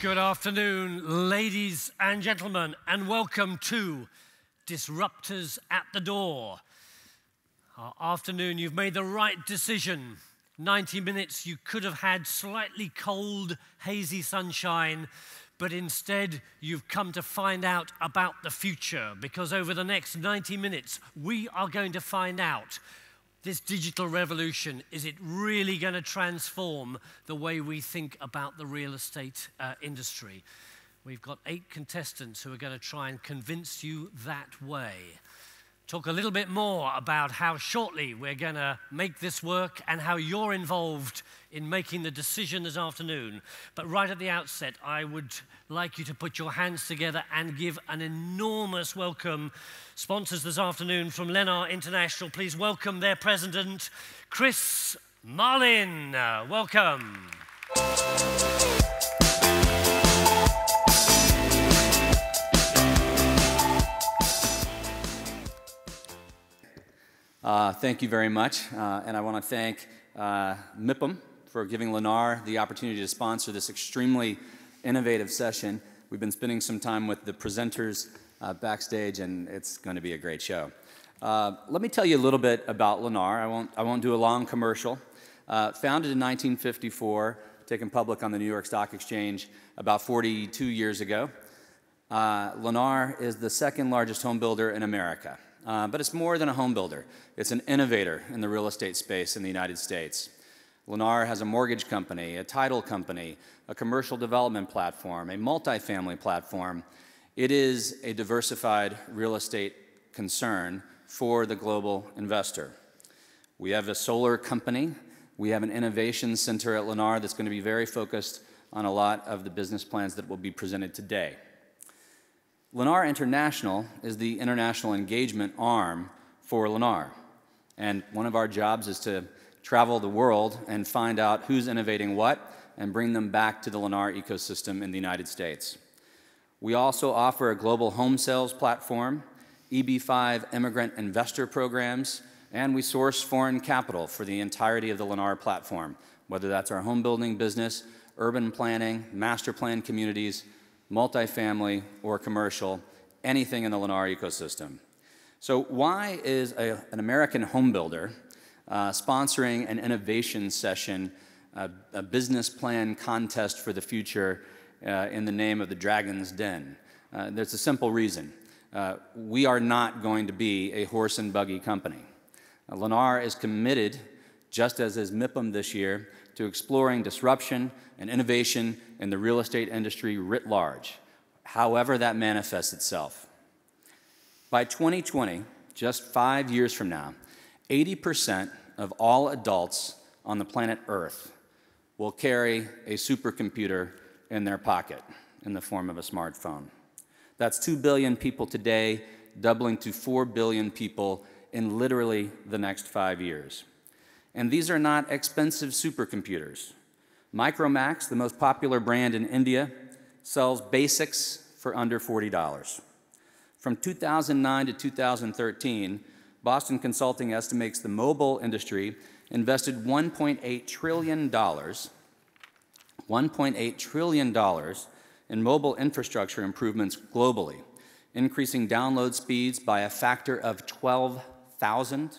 Good afternoon, ladies and gentlemen, and welcome to Disruptors at the Door. Afternoon, you've made the right decision. 90 minutes, you could have had slightly cold, hazy sunshine, but instead you've come to find out about the future, because over the next 90 minutes, we are going to find out this digital revolution, is it really going to transform the way we think about the real estate industry? We've got 8 contestants who are going to try and convince you that way. Talk a little bit more about how shortly we're going to make this work and how you're involved in making the decision this afternoon. But right at the outset, I would like you to put your hands together and give an enormous welcome. Sponsors this afternoon from Lennar International, please welcome their president, Chris Marlin. Welcome. Thank you very much, and I want to thank MIPIM for giving Lennar the opportunity to sponsor this extremely innovative session. We've been spending some time with the presenters backstage, and it's going to be a great show. Let me tell you a little bit about Lennar. I won't do a long commercial. Founded in 1954, taken public on the New York Stock Exchange about 42 years ago. Lennar is the second largest home builder in America. But it's more than a home builder. It's an innovator in the real estate space in the United States. Lennar has a mortgage company, a title company, a commercial development platform, a multifamily platform. It is a diversified real estate concern for the global investor. We have a solar company. We have an innovation center at Lennar that's going to be very focused on a lot of the business plans that will be presented today. Lennar International is the international engagement arm for Lennar. And one of our jobs is to travel the world and find out who's innovating what and bring them back to the Lennar ecosystem in the United States. We also offer a global home sales platform, EB5 immigrant investor programs, and we source foreign capital for the entirety of the Lennar platform, whether that's our home building business, urban planning, master plan communities, multifamily or commercial, anything in the Lennar ecosystem. So why is an American home builder sponsoring an innovation session, a business plan contest for the future in the name of the Dragon's Den? There's a simple reason. We are not going to be a horse and buggy company. Lennar is committed, just as is MIPIM this year, to exploring disruption and innovation in the real estate industry writ large, however that manifests itself. By 2020, just 5 years from now, 80% of all adults on the planet Earth will carry a supercomputer in their pocket in the form of a smartphone. That's 2 billion people today, doubling to 4 billion people in literally the next 5 years. And these are not expensive supercomputers. Micromax, the most popular brand in India, sells basics for under $40. From 2009 to 2013, Boston Consulting estimates the mobile industry invested $1.8 trillion in mobile infrastructure improvements globally, increasing download speeds by a factor of 12,000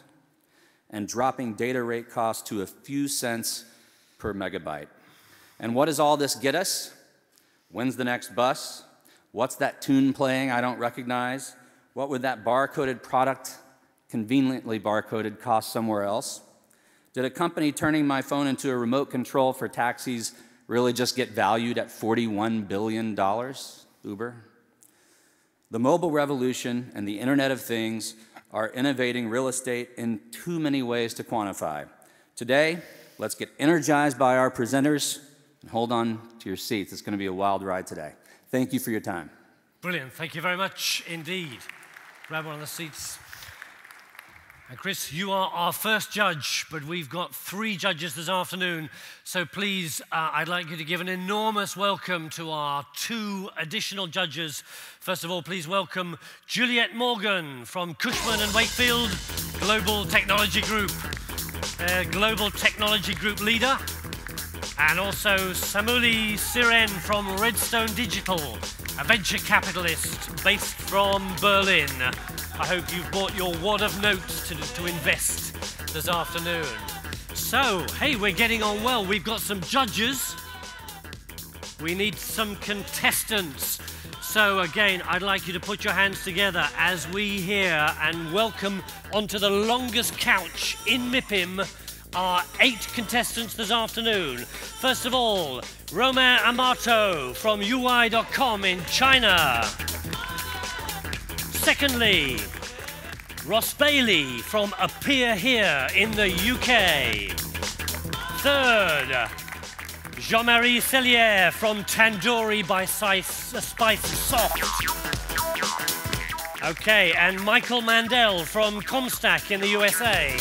and dropping data rate costs to a few cents per megabyte. And what does all this get us? When's the next bus? What's that tune playing I don't recognize? What would that barcoded product, conveniently barcoded, cost somewhere else? Did a company turning my phone into a remote control for taxis really just get valued at $41 billion? Uber? The mobile revolution and the Internet of Things are innovating real estate in too many ways to quantify. Today, let's get energized by our presenters and hold on to your seats. It's going to be a wild ride today. Thank you for your time. Brilliant. Thank you very much indeed. Grab one of the seats. And Chris, you are our first judge, but we've got 3 judges this afternoon. So please, I'd like you to give an enormous welcome to our 2 additional judges. First of all, please welcome Juliette Morgan from Cushman & Wakefield Global Technology Group. Global Technology Group leader. And also Samuli Siren from Redstone Digital, a venture capitalist based from Berlin. I hope you've bought your wad of notes to invest this afternoon. So, hey, we're getting on well. We've got some judges. We need some contestants. So again, I'd like you to put your hands together as we hear and welcome onto the longest couch in MIPIM our 8 contestants this afternoon. First of all, Romain Amato from Juwai.com in China. Secondly, Ross Bailey from Appear Here in the UK. Third, Jean-Marie Cellier from Tandoori by SpiceSoft. Okay, and Michael Mandel from CompStak in the USA.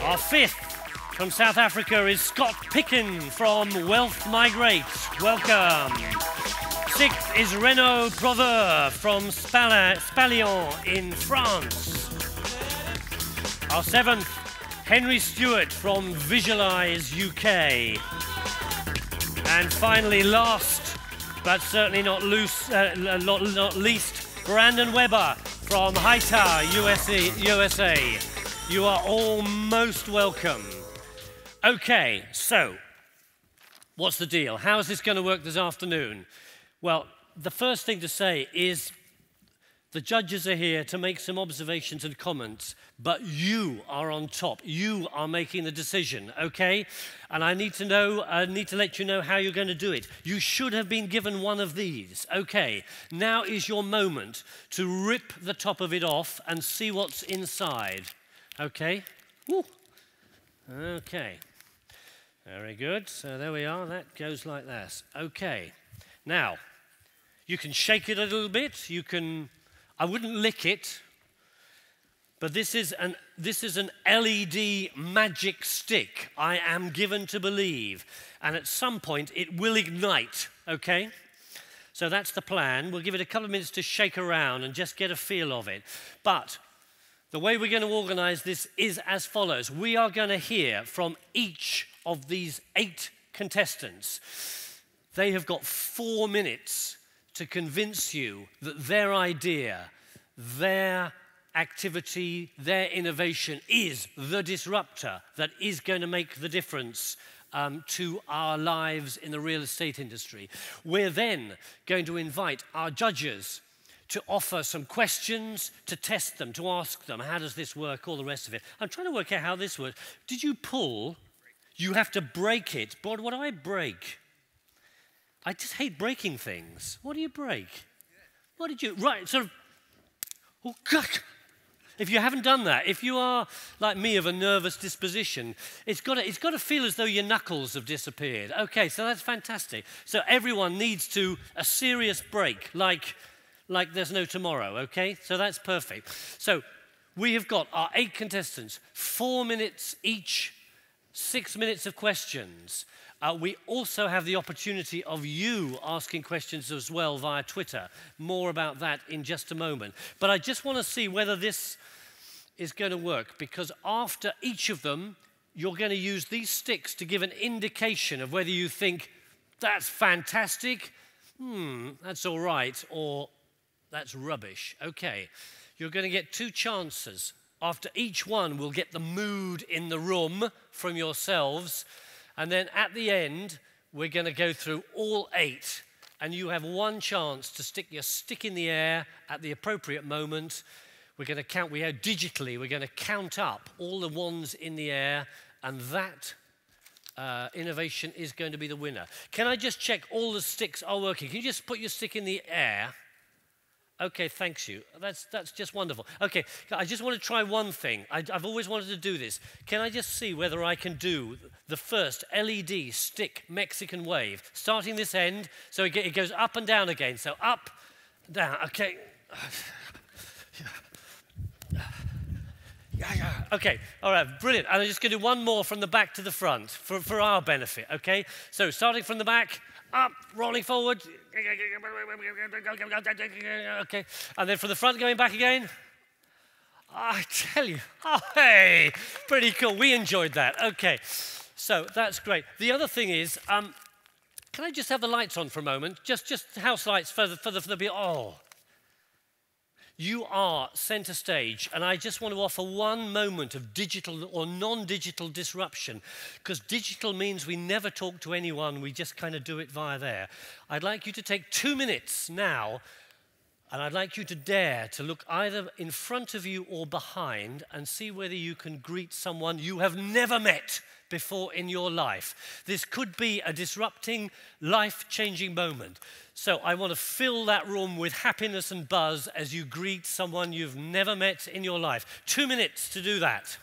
Our 5th from South Africa is Scott Picken from Wealth Migrate. Welcome. 6th is Renaud Proveur from Spallian in France. Our 7th, Henry Stewart from Visualise UK. And finally, last but certainly not least, Brandon Webber from Hightower, USA. You are all most welcome. Okay, so what's the deal? How is this going to work this afternoon? Well, the first thing to say is the judges are here to make some observations and comments, but you are on top. You are making the decision, okay? And I need to let you know how you're going to do it. You should have been given one of these. Okay, now is your moment to rip the top of it off and see what's inside. Okay? Woo. Okay. Very good. So there we are. That goes like this. Okay. Now, you can shake it a little bit. You can... I wouldn't lick it, but this is an LED magic stick, I am given to believe, and at some point it will ignite, okay? So that's the plan. We'll give it a couple of minutes to shake around and just get a feel of it. But the way we're going to organize this is as follows. We are going to hear from each of these 8 contestants. They have got 4 minutes to convince you that their idea, their activity, their innovation is the disruptor that is going to make the difference to our lives in the real estate industry. We're then going to invite our judges to offer some questions, to test them, to ask them, how does this work, all the rest of it. I'm trying to work out how this works. Did you pull? You have to break it. But what do I break? I just hate breaking things. What do you break? What did you... Right, sort of... Oh, God. If you haven't done that, if you are, like me, of a nervous disposition, it's got to feel as though your knuckles have disappeared. Okay, so that's fantastic. So everyone needs a serious break, like there's no tomorrow, okay? So that's perfect. So we have got our 8 contestants, 4 minutes each, 6 minutes of questions. We also have the opportunity of you asking questions as well via Twitter. More about that in just a moment. But I just want to see whether this is going to work, because after each of them, you're going to use these sticks to give an indication of whether you think, that's fantastic, that's all right, or that's rubbish. Okay, you're going to get 2 chances. After each one, we'll get the mood in the room from yourselves. And then at the end, we're going to go through all 8. And you have 1 chance to stick your stick in the air at the appropriate moment. We're going to count, digitally, we're going to count up all the ones in the air. And that innovation is going to be the winner. Can I just check all the sticks are working? Can you just put your stick in the air? Okay, thanks you. That's just wonderful. Okay, I just want to try one thing. I've always wanted to do this. Can I just see whether I can do the first LED stick Mexican wave, starting this end, so it goes up and down again. So up, down, okay. Okay, all right, brilliant. And I'm just going to do one more from the back to the front for our benefit, okay? So starting from the back, up, rolling forward. Okay, and then from the front going back again. I tell you, oh, hey, pretty cool. We enjoyed that. Okay, So that's great. The other thing is, can I just have the lights on for a moment? Just house lights for the oh. You are center stage, and I just want to offer one moment of digital or non-digital disruption, because digital means we never talk to anyone, we just kind of do it via there. I'd like you to take 2 minutes now, and I'd like you to dare to look either in front of you or behind and see whether you can greet someone you have never met before in your life. This could be a disrupting, life-changing moment. So I want to fill that room with happiness and buzz as you greet someone you've never met in your life. 2 minutes to do that.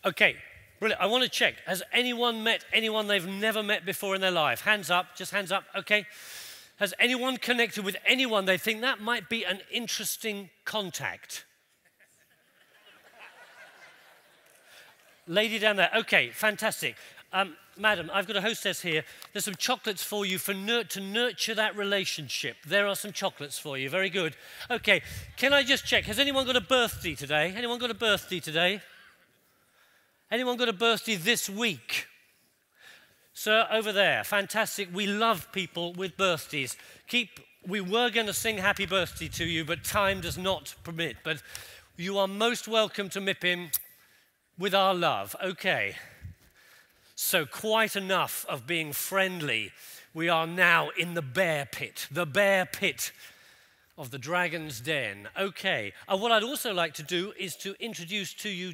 Okay, brilliant. I want to check. Has anyone met anyone they've never met before in their life? Hands up, just hands up, okay. Has anyone connected with anyone they think that might be an interesting contact? Lady down there, okay, fantastic. Madam, I've got a hostess here. There's some chocolates for you to nurture that relationship. There are some chocolates for you, very good. Okay, can I just check, has anyone got a birthday today? Anyone got a birthday today? Anyone got a birthday this week? Sir, over there, fantastic. We love people with birthdays. We were going to sing happy birthday to you, but time does not permit. But you are most welcome to MIPIM with our love. Okay. So quite enough of being friendly. We are now in the bear pit of the dragon's den. Okay. What I'd also like to do is to introduce to you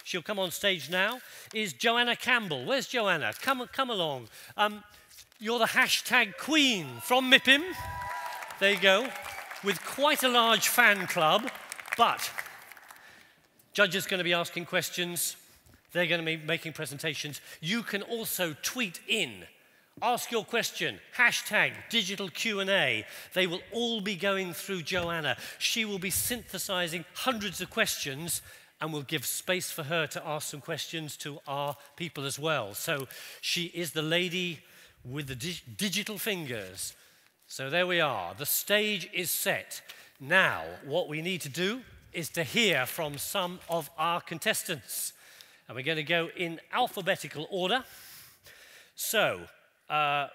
she'll come on stage now, is Joanna Campbell. Where's Joanna? Come along. You're the hashtag queen from MIPIM. There you go. With quite a large fan club, but judges are going to be asking questions. They're going to be making presentations. You can also tweet in. Ask your question, hashtag digital Q&A. They will all be going through Joanna. She will be synthesizing hundreds of questions, and we'll give space for her to ask some questions to our people as well. So she is the lady with the digital fingers. So there we are. The stage is set. Now, what we need to do is to hear from some of our contestants. And we're going to go in alphabetical order. So,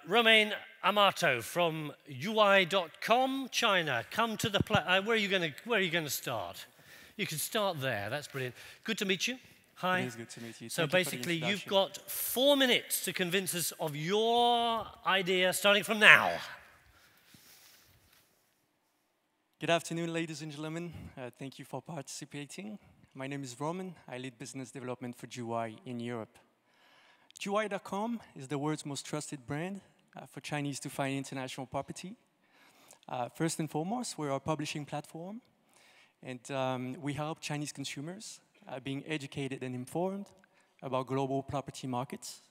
Romain Amato from Juwai.com, China. Come to the where are you going to start? You can start there. That's brilliant. Good to meet you. Hi. It is good to meet you. So basically, you've got 4 minutes to convince us of your idea, starting from now. Good afternoon, ladies and gentlemen. Thank you for participating. My name is Roman. I lead business development for Juwai in Europe. Juwai.com is the world's most trusted brand for Chinese to find international property. First and foremost, we're a publishing platform. And we help Chinese consumers being educated and informed about global property markets.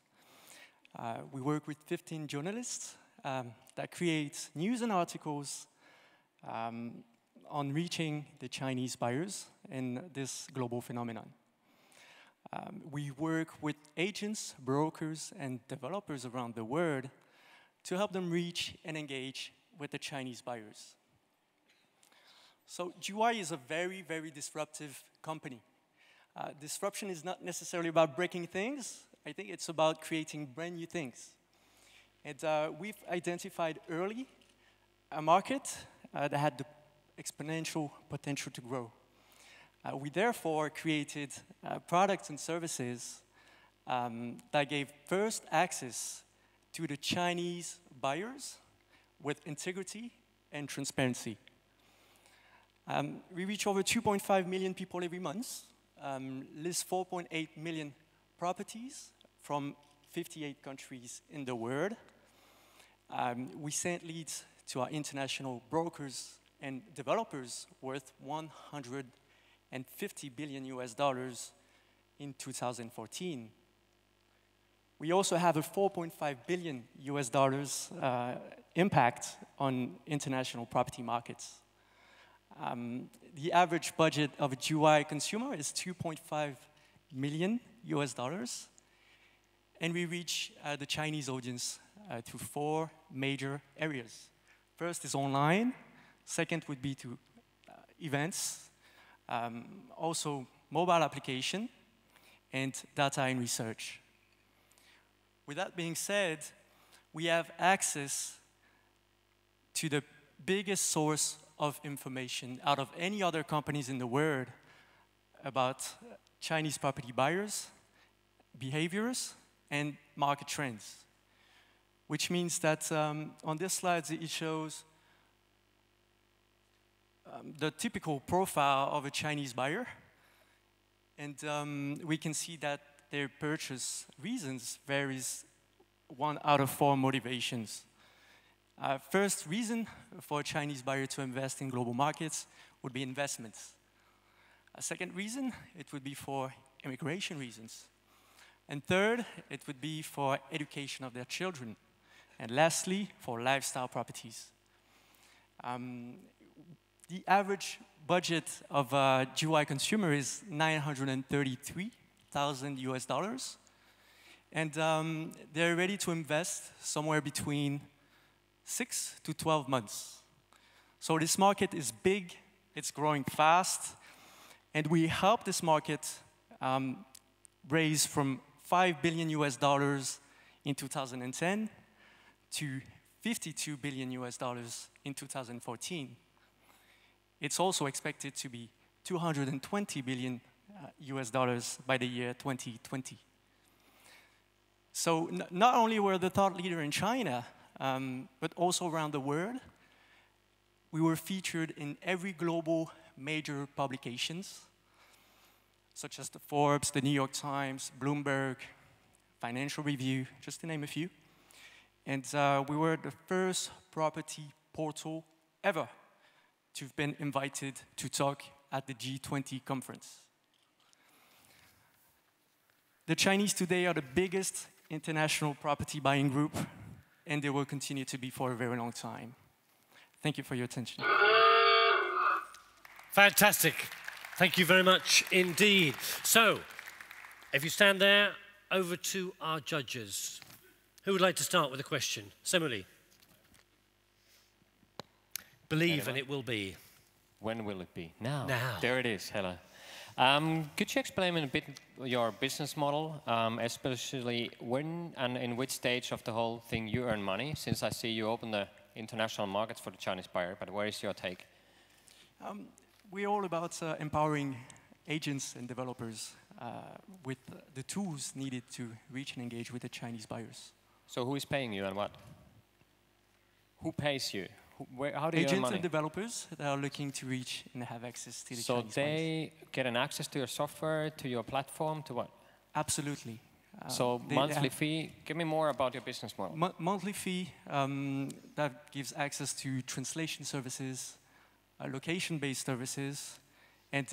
We work with 15 journalists that create news and articles on reaching the Chinese buyers in this global phenomenon. We work with agents, brokers, and developers around the world to help them reach and engage with the Chinese buyers. So Juwai is a very, very disruptive company. Disruption is not necessarily about breaking things. I think it's about creating brand new things. And we've identified early a market that had the exponential potential to grow. We therefore created products and services that gave first access to the Chinese buyers with integrity and transparency. We reach over 2.5 million people every month, list 4.8 million properties from 58 countries in the world. We send leads to our international brokers and developers worth $150 billion in 2014. We also have a $4.5 billion impact on international property markets. The average budget of a Juwai consumer is $2.5 million, and we reach the Chinese audience through 4 major areas. First is online, second would be to events, also mobile application, and data and research. With that being said, we have access to the biggest source of information out of any other companies in the world about Chinese property buyers, behaviors, and market trends. Which means that on this slide, it shows the typical profile of a Chinese buyer. And we can see that their purchase reasons varies 1 out of 4 motivations. First reason for a Chinese buyer to invest in global markets would be investments. A second reason, it would be for immigration reasons. And third, it would be for education of their children. And lastly, for lifestyle properties. The average budget of a Juwai consumer is $933,000, and they're ready to invest somewhere between 6 to 12 months. So this market is big, it's growing fast, and we help this market raise from $5 billion in 2010 to $52 billion in 2014. It's also expected to be $220 billion by the year 2020. So not only were the thought leader in China, but also around the world, we were featured in every global major publications, such as the Forbes, the New York Times, Bloomberg, Financial Review, just to name a few. And we were the first property portal ever to have been invited to talk at the G20 conference. The Chinese today are the biggest international property buying group, and they will continue to be for a very long time. Thank you for your attention. Fantastic. Thank you very much indeed. So, if you stand there, over to our judges. Who would like to start with a question? Samuli. Believe and it will be. When will it be? Now. Now. There it is. Hello. Could you explain a bit your business model, especially when and in which stage of the whole thing you earn money? Since I see you open the international markets for the Chinese buyer, but where is your take? We're all about empowering agents and developers with the tools needed to reach and engage with the Chinese buyers. So who is paying you and what? Who pays you? How do you earn money? Agents and developers that are looking to reach and have access to the Chinese buyers. So they get an access to your software, to your platform, to what? Absolutely. So monthly fee, give me more about your business model. Monthly fee that gives access to translation services, location-based services, and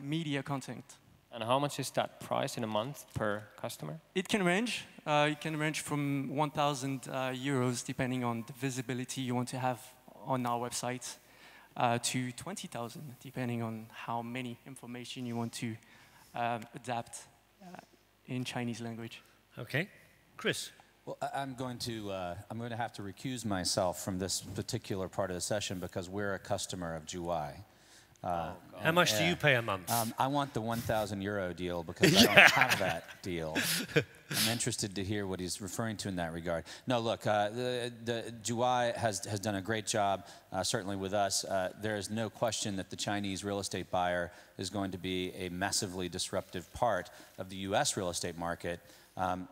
media content. And how much is that price in a month per customer? It can range. It can range from 1,000 euros, depending on the visibility you want to have on our website, to 20,000, depending on how many information you want to adapt in Chinese language. Okay. Chris. Well, I'm going to have to recuse myself from this particular part of the session because we're a customer of Juwai. How much do you pay a month? I want the 1,000 euro deal because I don't have that deal. I'm interested to hear what he's referring to in that regard. No, look, the Juwai has done a great job, certainly with us. There is no question that the Chinese real estate buyer is going to be a massively disruptive part of the US real estate market.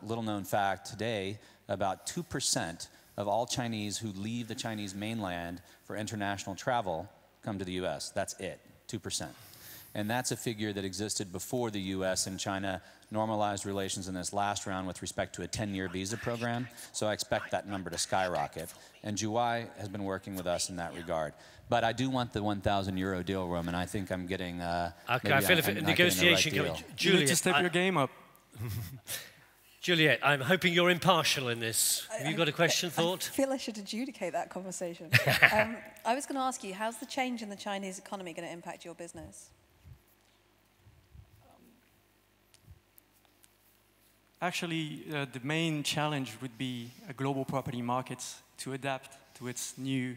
Little known fact today, about 2% of all Chinese who leave the Chinese mainland for international travel come to the US. That's it, 2%. And that's a figure that existed before the US and China normalized relations in this last round with respect to a 10-year visa program. So I expect that number to skyrocket. And Juwai has been working with us in that regard. But I do want the 1,000 euro deal, Roman. I think I'm getting okay, I feel a negotiation coming. You need to step your game up. Juliette, I'm hoping you're impartial in this. Have you got a question, thought? I feel I should adjudicate that conversation. I was going to ask you, how's the change in the Chinese economy going to impact your business? Actually, the main challenge would be a global property market to adapt to its new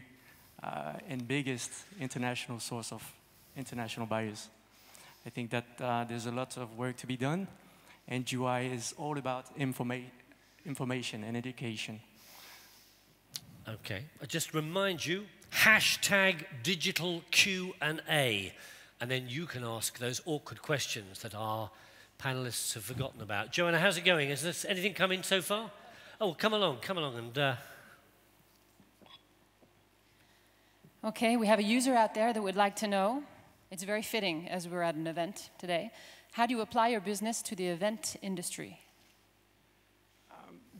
and biggest international source of international buyers. I think that there's a lot of work to be done, and Juwai is all about information and education. Okay, I just remind you, hashtag digital Q&A, and then you can ask those awkward questions that our panelists have forgotten about. Joanna, how's it going? Has there anything come in so far? Oh, come along and... Okay, we have a user out there that would like to know, it's very fitting as we're at an event today, how do you apply your business to the event industry?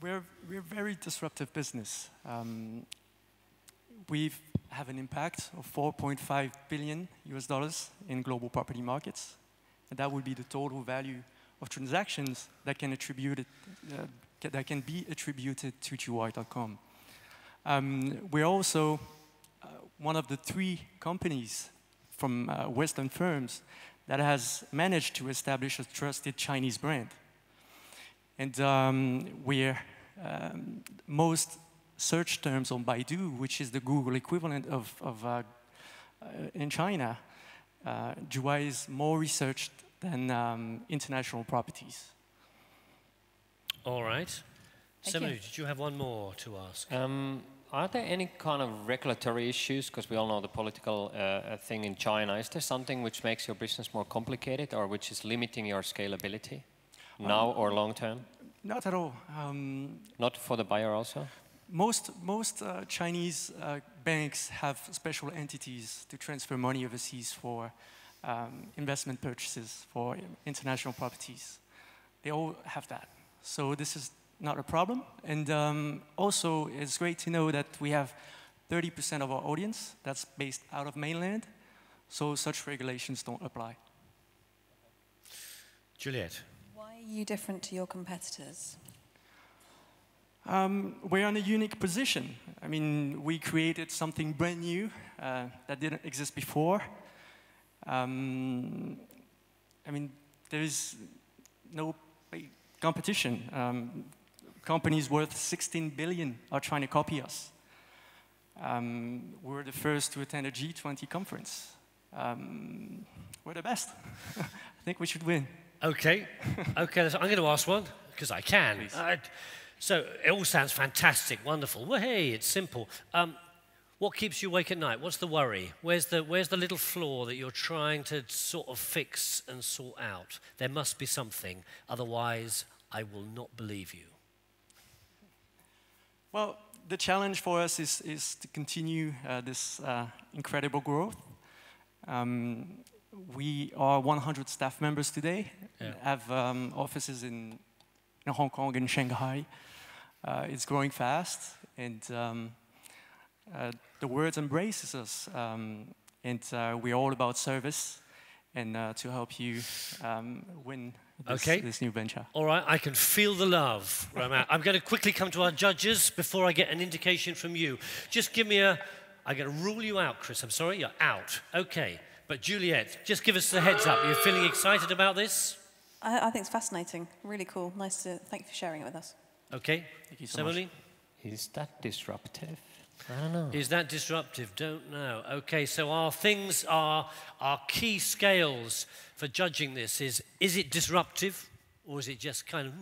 We're a very disruptive business. We have an impact of $4.5 billion US in global property markets. And that would be the total value of transactions that can be attributed to Juwai.com. We're also one of the 3 companies from Western firms that has managed to establish a trusted Chinese brand. And we're most search terms on Baidu, which is the Google equivalent of in China, Juwai is more researched than international properties. All right. Samuli, did you have one more to ask? Are there any kind of regulatory issues? Because we all know the political thing in China. Is there something which makes your business more complicated or which is limiting your scalability now or long term? Not at all. Not for the buyer also? Most Chinese banks have special entities to transfer money overseas for investment purchases for international properties. They all have that. So this is not a problem. And also, it's great to know that we have 30% of our audience that's based out of mainland, so such regulations don't apply. Juliette. Why are you different to your competitors? We're in a unique position. I mean, we created something brand new that didn't exist before. I mean, there is no competition. Companies worth 16 billion are trying to copy us. We're the first to attend a G20 conference. We're the best. I think we should win. Okay. Okay, I'm going to ask one, because I can. So it all sounds fantastic, wonderful. Well, hey, it's simple. What keeps you awake at night? What's the worry? Where's the little flaw that you're trying to sort of fix and sort out? There must be something, otherwise I will not believe you. Well, the challenge for us is to continue this incredible growth. We are 100 staff members today, have offices in Hong Kong and Shanghai. It's growing fast, and the world embraces us. And we're all about service and to help you win this new venture. All right, I can feel the love. I'm going to quickly come to our judges before I get an indication from you. Just give me I'm going to rule you out, Chris. I'm sorry, you're out. Okay, but Juliette, just give us the heads up. You're feeling excited about this? I think it's fascinating, really cool. Nice to, thank you for sharing it with us. Okay, thank you so much. Is that disruptive? I don't know. Is that disruptive? Don't know. Okay, so our key scales for judging this is it disruptive, or is it just kind of,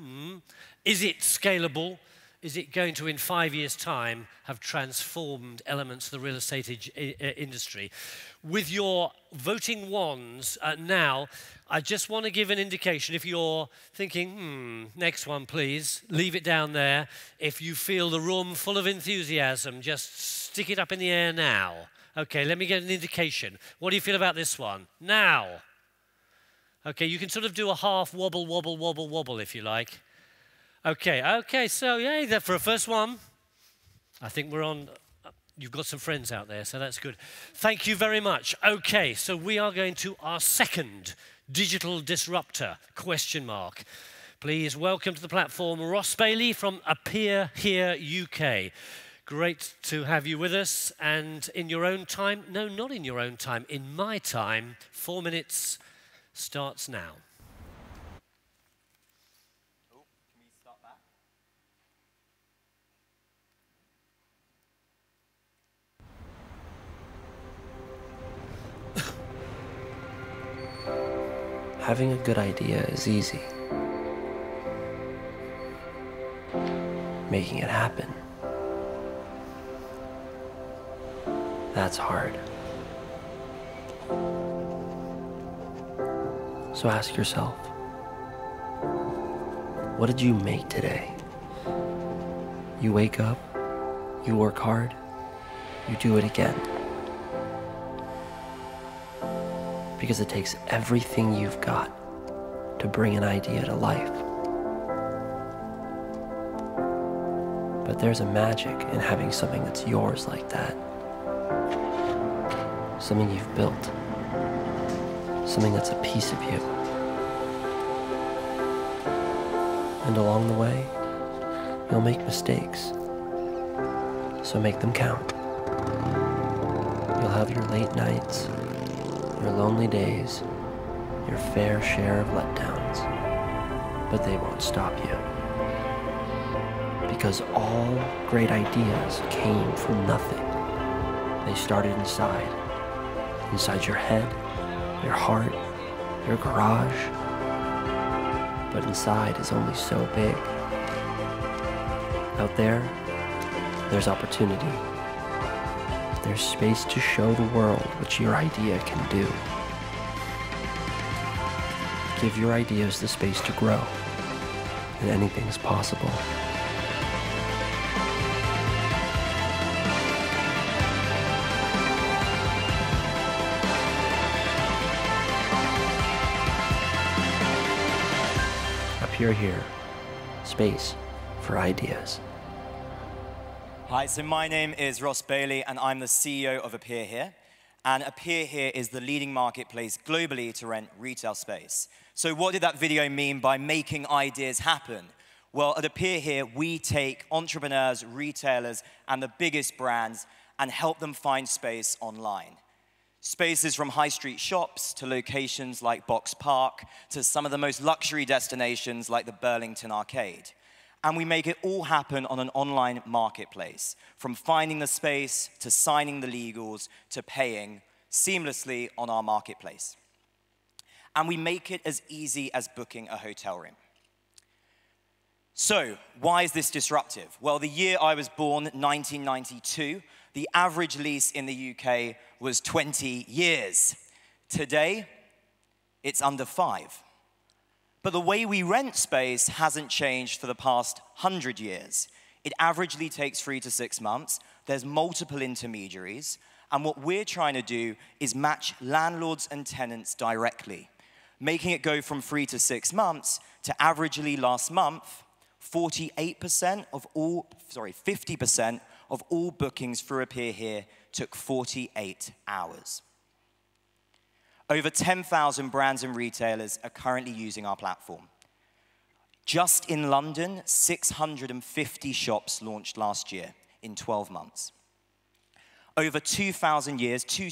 Is it scalable? Is it going to, in 5 years' time, have transformed elements of the real estate industry? With your voting wands now, I just want to give an indication. If you're thinking, next one, please, leave it down there. If you feel the room full of enthusiasm, just stick it up in the air now. Okay, let me get an indication. What do you feel about this one? Now. Okay, you can sort of do a half wobble, wobble, wobble, wobble if you like. Okay, so yeah, that for a first one, I think we're on, you've got some friends out there, so that's good. Thank you very much. Okay, so we are going to our second digital disruptor, question mark. Please welcome to the platform Ross Bailey from Appear Here UK. Great to have you with us, and in your own time, no, not in your own time, in my time, 4 minutes starts now. Oh, can we start back? Having a good idea is easy. Making it happen, that's hard. So ask yourself, what did you make today? You wake up, you work hard, you do it again. Because it takes everything you've got to bring an idea to life. But there's a magic in having something that's yours like that. Something you've built. Something that's a piece of you. And along the way, you'll make mistakes. So make them count. You'll have your late nights, your lonely days, your fair share of letdowns. But they won't stop you. Because all great ideas came from nothing. They started inside your head, your heart, your garage. But inside is only so big. Out there, there's opportunity. There's space to show the world what your idea can do. Give your ideas the space to grow, and anything's possible. Appear Here, space for ideas. Hi, so my name is Ross Bailey, and I'm the CEO of Appear Here. And Appear Here is the leading marketplace globally to rent retail space. So what did that video mean by making ideas happen? Well, at Appear Here, we take entrepreneurs, retailers, and the biggest brands and help them find space online. Spaces from high street shops to locations like Box Park to some of the most luxury destinations like the Burlington Arcade. And we make it all happen on an online marketplace, from finding the space to signing the legals to paying seamlessly on our marketplace. And we make it as easy as booking a hotel room. So, why is this disruptive? Well, the year I was born, 1992, the average lease in the UK was 20 years. Today, it's under 5. But the way we rent space hasn't changed for the past 100 years. It averagely takes 3 to 6 months. There's multiple intermediaries. And what we're trying to do is match landlords and tenants directly, making it go from 3 to 6 months to averagely last month, 50% of all bookings for Appear Here took 48 hours. Over 10,000 brands and retailers are currently using our platform. Just in London, 650 shops launched last year in 12 months. Over 2,000 years, 2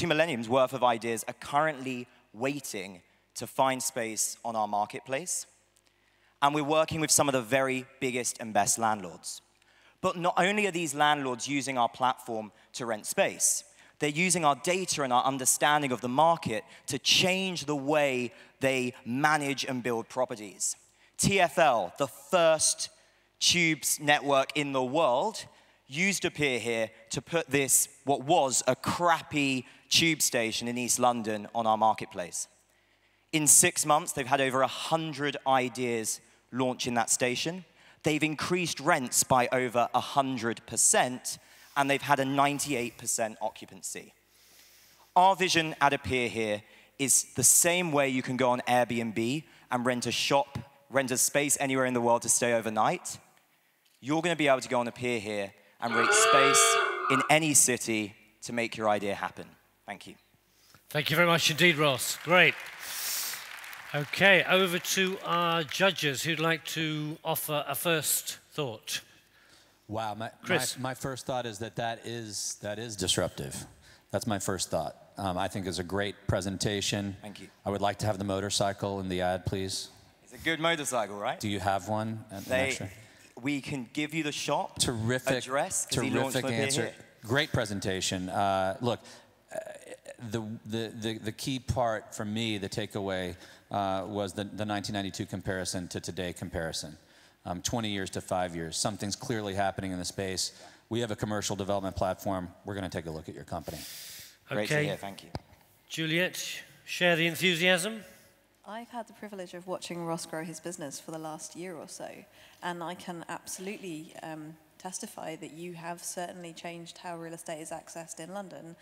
millenniums worth of ideas are currently waiting to find space on our marketplace. And we're working with some of the very biggest and best landlords. But not only are these landlords using our platform to rent space, they're using our data and our understanding of the market to change the way they manage and build properties. TfL, the first tubes network in the world, used Appear Here to put this, what was a crappy tube station in East London, on our marketplace. In 6 months, they've had over 100 ideas launch in that station. They've increased rents by over 100%, and they've had a 98% occupancy. Our vision at Appear Here is the same way you can go on Airbnb and rent a shop, rent a space anywhere in the world to stay overnight. You're going to be able to go on Appear Here and rent space in any city to make your idea happen. Thank you. Thank you very much indeed, Ross. Great. Okay, over to our judges who'd like to offer a first thought. Wow, my first thought is that is disruptive. That's my first thought. I think it's a great presentation. Thank you. I would like to have the motorcycle in the ad, please. It's a good motorcycle, right? Do you have one? We can give you the shop terrific address. Terrific answer. Great presentation. Look, the key part for me, the takeaway, was the 1992 comparison to today comparison. 20 years to 5 years. Something's clearly happening in the space. We have a commercial development platform. We're going to take a look at your company. Great to hear, thank you. Juliette, share the enthusiasm? I've had the privilege of watching Ross grow his business for the last year or so, and I can absolutely testify that you have certainly changed how real estate is accessed in London.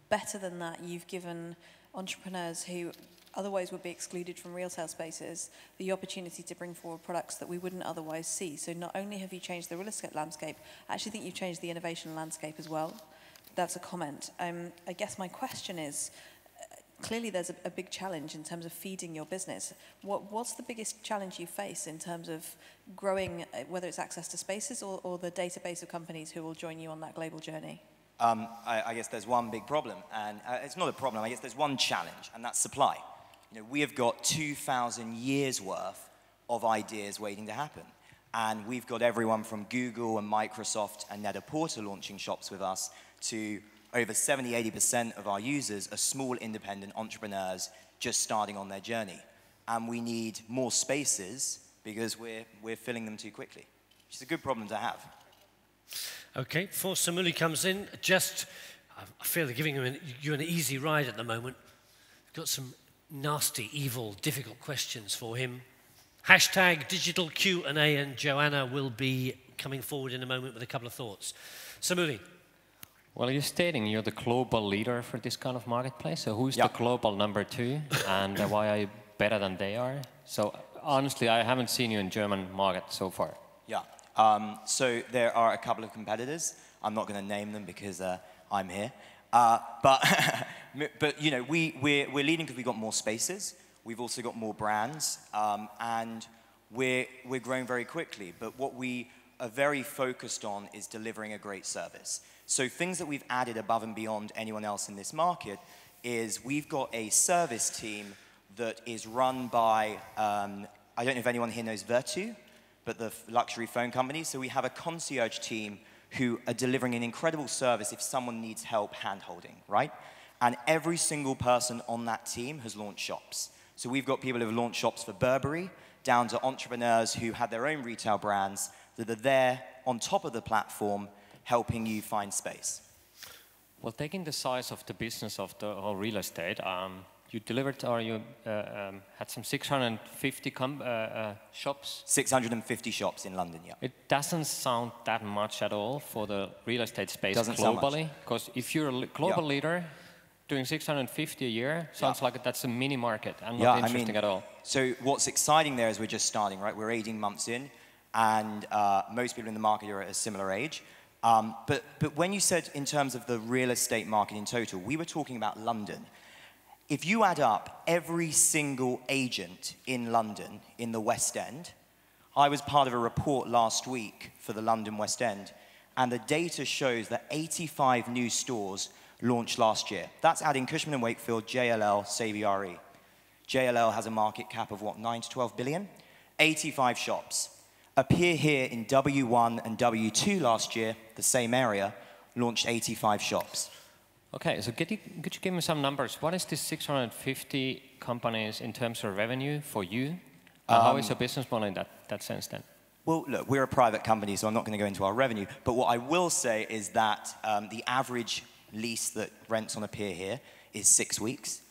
Better than that, you've given entrepreneurs who otherwise would be excluded from retail spaces the opportunity to bring forward products that we wouldn't otherwise see. So not only have you changed the real estate landscape, I actually think you've changed the innovation landscape as well. That's a comment. I guess my question is, clearly there's a big challenge in terms of feeding your business. What's the biggest challenge you face in terms of growing, whether it's access to spaces or the database of companies who will join you on that global journey? I guess there's one big problem, and it's not a problem, I guess there's one challenge, and that's supply. You know, we have got 2,000 years worth of ideas waiting to happen. And we've got everyone from Google and Microsoft and Net-a-Porter launching shops with us to over 70–80% of our users are small independent entrepreneurs just starting on their journey. And we need more spaces because we're filling them too quickly, which is a good problem to have. Okay, before Samuli comes in, I feel they're giving you an easy ride at the moment. Got some nasty, evil, difficult questions for him. Hashtag digital Q&A, and Joanna will be coming forward in a moment with a couple of thoughts. Samuli. Well, you're stating you're the global leader for this kind of marketplace. So who's the global number 2, and why are you better than they are? So honestly, I haven't seen you in German market so far. Yeah. So there are a couple of competitors. I'm not going to name them because I'm here. But you know, we're leading because we've got more spaces. We've also got more brands, and we're growing very quickly. But what we are very focused on is delivering a great service. So things that we've added above and beyond anyone else in this market is we've got a service team that is run by, I don't know if anyone here knows Vertu, but the luxury phone company. So we have a concierge team who are delivering an incredible service if someone needs help hand-holding, right? And every single person on that team has launched shops. So we've got people who have launched shops for Burberry, down to entrepreneurs who had their own retail brands that are there on top of the platform helping you find space. Well, taking the size of the business of the whole real estate, you delivered, or you had some 650 shops? 650 shops in London, yeah. It doesn't sound that much at all for the real estate space Doesn't globally, because if you're a global leader, doing 650 a year sounds like that's a mini market and not interesting at all. So what's exciting there is we're just starting, right? We're 18 months in, and most people in the market are at a similar age. But when you said in terms of the real estate market in total, we were talking about London. If you add up every single agent in London in the West End, I was part of a report last week for the London West End, and the data shows that 85 new stores launched last year. That's adding Cushman & Wakefield, JLL, CBRE. JLL has a market cap of what, 9 to 12 billion? 85 shops. Appear Here in W1 and W2 last year, the same area, launched 85 shops. Okay, so could you give me some numbers? What is this 650 companies in terms of revenue for you? How is your business model in that sense then? Well, look, we're a private company, so I'm not going to go into our revenue. But what I will say is that the average lease that rents on Appear Here is 6 weeks.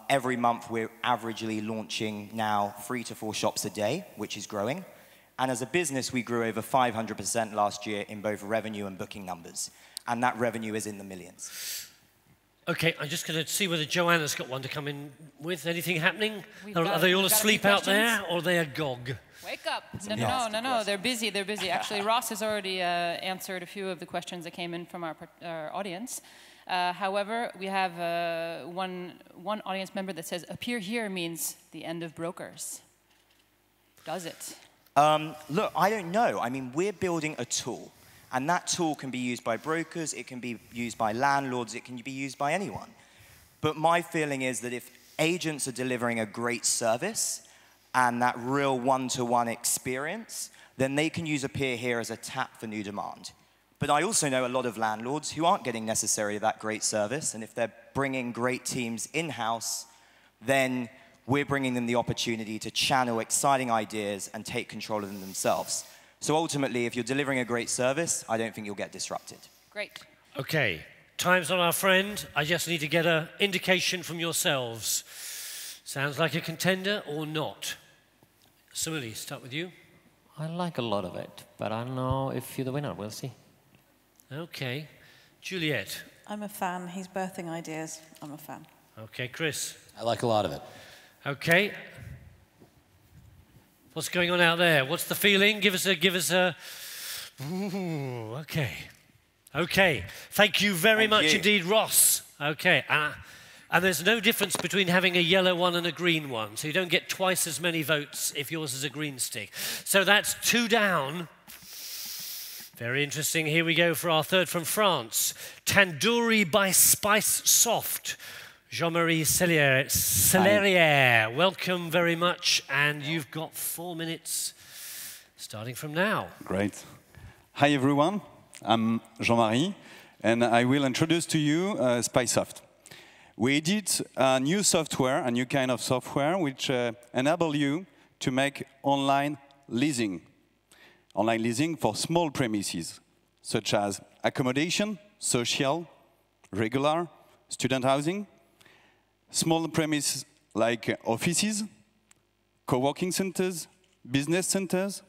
Every month, we're averagely launching now 3 to 4 shops a day, which is growing. And as a business, we grew over 500% last year in both revenue and booking numbers. And that revenue is in the millions. Okay, I'm just going to see whether Joanna's got one to come in with. Anything happening? Are they all we've got a asleep few out questions. there, or are they agog? Wake up. No, they're busy, they're busy. Actually, Ross has already answered a few of the questions that came in from our audience. However, we have one audience member that says, appear here means the end of brokers. Does it? Look, I don't know. I mean, we're building a tool. And that tool can be used by brokers, it can be used by landlords, it can be used by anyone. But my feeling is that if agents are delivering a great service and that real one-to-one experience, then they can use Appear Here as a tap for new demand. But I also know a lot of landlords who aren't getting necessarily that great service, and if they're bringing great teams in-house, then we're bringing them the opportunity to channel exciting ideas and take control of them themselves. So ultimately, if you're delivering a great service, I don't think you'll get disrupted. Great. Okay, time's on our friend. I just need to get an indication from yourselves. Sounds like a contender or not? Samuli, start with you. I like a lot of it, but I don't know if you're the winner. We'll see. Okay. Juliette. I'm a fan. He's birthing ideas. I'm a fan. Okay, Chris. I like a lot of it. Okay. What's going on out there? What's the feeling? Give us a. Ooh, okay. Okay. Thank you very much indeed, Ross. Okay. And there's no difference between having a yellow one and a green one, so you don't get twice as many votes if yours is a green stick. So that's 2 down. Very interesting. Here we go for our third from France. Tandoori by SpiceSoft. Jean-Marie Cellerier, welcome very much, and you've got 4 minutes, starting from now. Great. Hi everyone, I'm Jean-Marie, and I will introduce to you SpiceSoft. We did a new software, a new kind of software, which enable you to make online leasing for small premises, such as accommodation, social, regular, student housing, small premises like offices, co-working centers, business centers,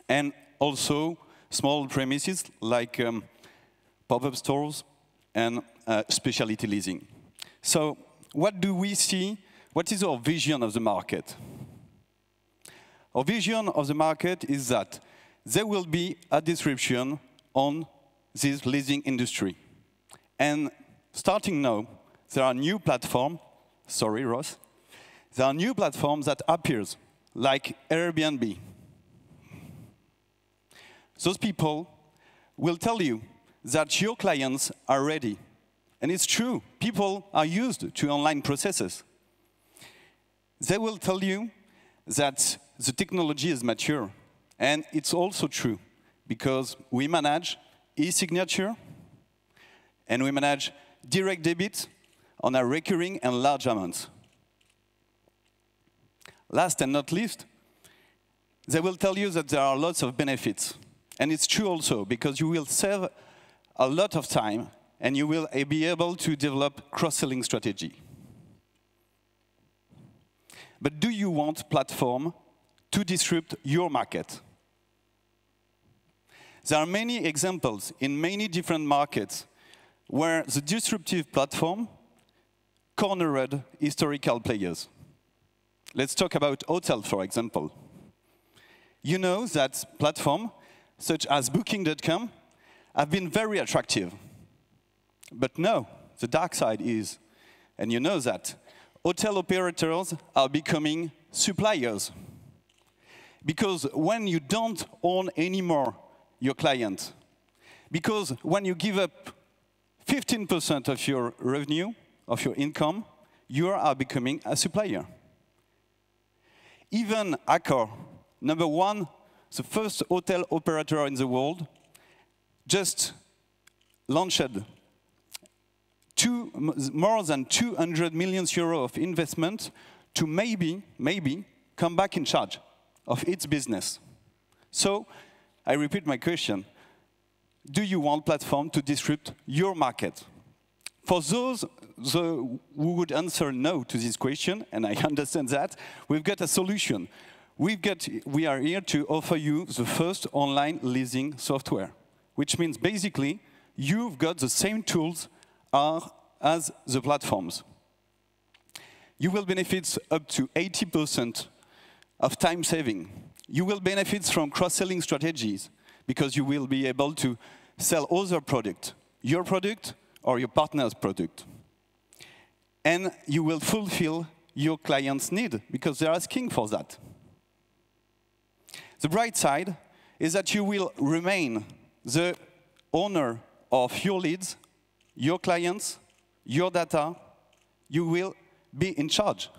and also small premises like pop-up stores and specialty leasing. So what do we see? What is our vision of the market? Our vision of the market is that there will be a disruption on this leasing industry. And starting now, there are new platforms, sorry, Ross. There are new platforms that appears, like Airbnb. Those people will tell you that your clients are ready. And it's true, people are used to online processes. They will tell you that the technology is mature. And it's also true, because we manage e-signature, and we manage direct debit on a recurring and large amounts. Last and not least, they will tell you that there are lots of benefits. And it's true also, because you will save a lot of time, and you will be able to develop cross-selling strategy. But do you want platform to disrupt your market? There are many examples in many different markets where the disruptive platform cornered historical players. Let's talk about hotels, for example. You know that platforms such as Booking.com have been very attractive. But no, the dark side is, and you know that, hotel operators are becoming suppliers. Because when you don't own anymore your client, because when you give up 15% of your revenue, of your income, you are becoming a supplier. Even Accor, #1, the first hotel operator in the world, just launched more than 200 million euros of investment to maybe come back in charge of its business. So, I repeat my question. Do you want platform to disrupt your market? For those who would answer no to this question, and I understand that, we've got a solution. We are here to offer you the first online leasing software, which means basically you've got the same tools as the platforms. You will benefit up to 80% of time saving. You will benefit from cross-selling strategies because you will be able to sell other product, your product or your partner's product. And you will fulfill your client's need because they're asking for that. The bright side is that you will remain the owner of your leads, your clients, your data. You will be in charge.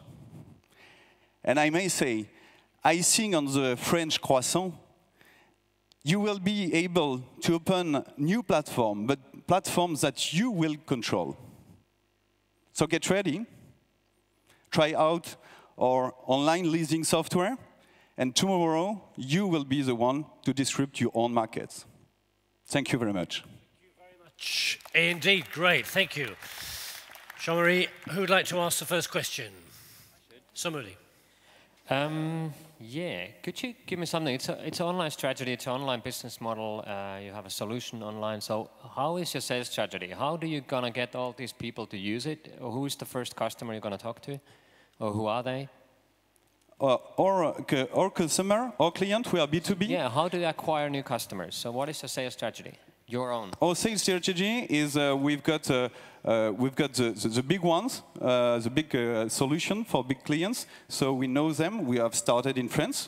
And I may say, icing on the French croissant, you will be able to open new platforms, but platforms that you will control. So get ready, try out our online leasing software, and tomorrow you will be the one to disrupt your own markets. Thank you very much. Thank you very much indeed. Great, thank you. Jean-Marie, who would like to ask the first question? Samuli. Yeah, could you give me something? It's an online strategy, it's an online business model, you have a solution online, so how is your sales strategy? How do you gonna get all these people to use it? Or who is the first customer you're gonna talk to? Or who are they? Our customer, our client, we are B2B. Yeah, how do you acquire new customers? So what is your sales strategy? Your own. Our sales strategy is we've got the big ones, the big solution for big clients. So we know them. We have started in France.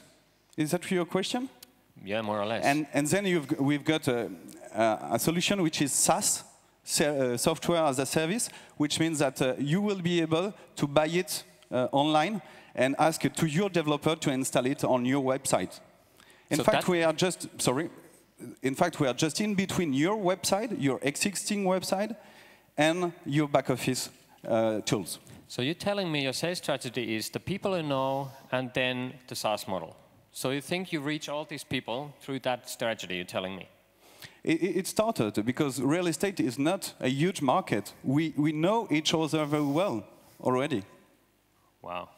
Is that your question? Yeah, more or less. And then we've got a solution which is SaaS, software as a service, which means that you will be able to buy it online and ask to your developer to install it on your website. In fact, we are just in between your website, your existing website, and your back office tools. So you're telling me your sales strategy is the people you know and then the SaaS model. So you think you reach all these people through that strategy, you're telling me? It started because real estate is not a huge market. We know each other very well already. Wow.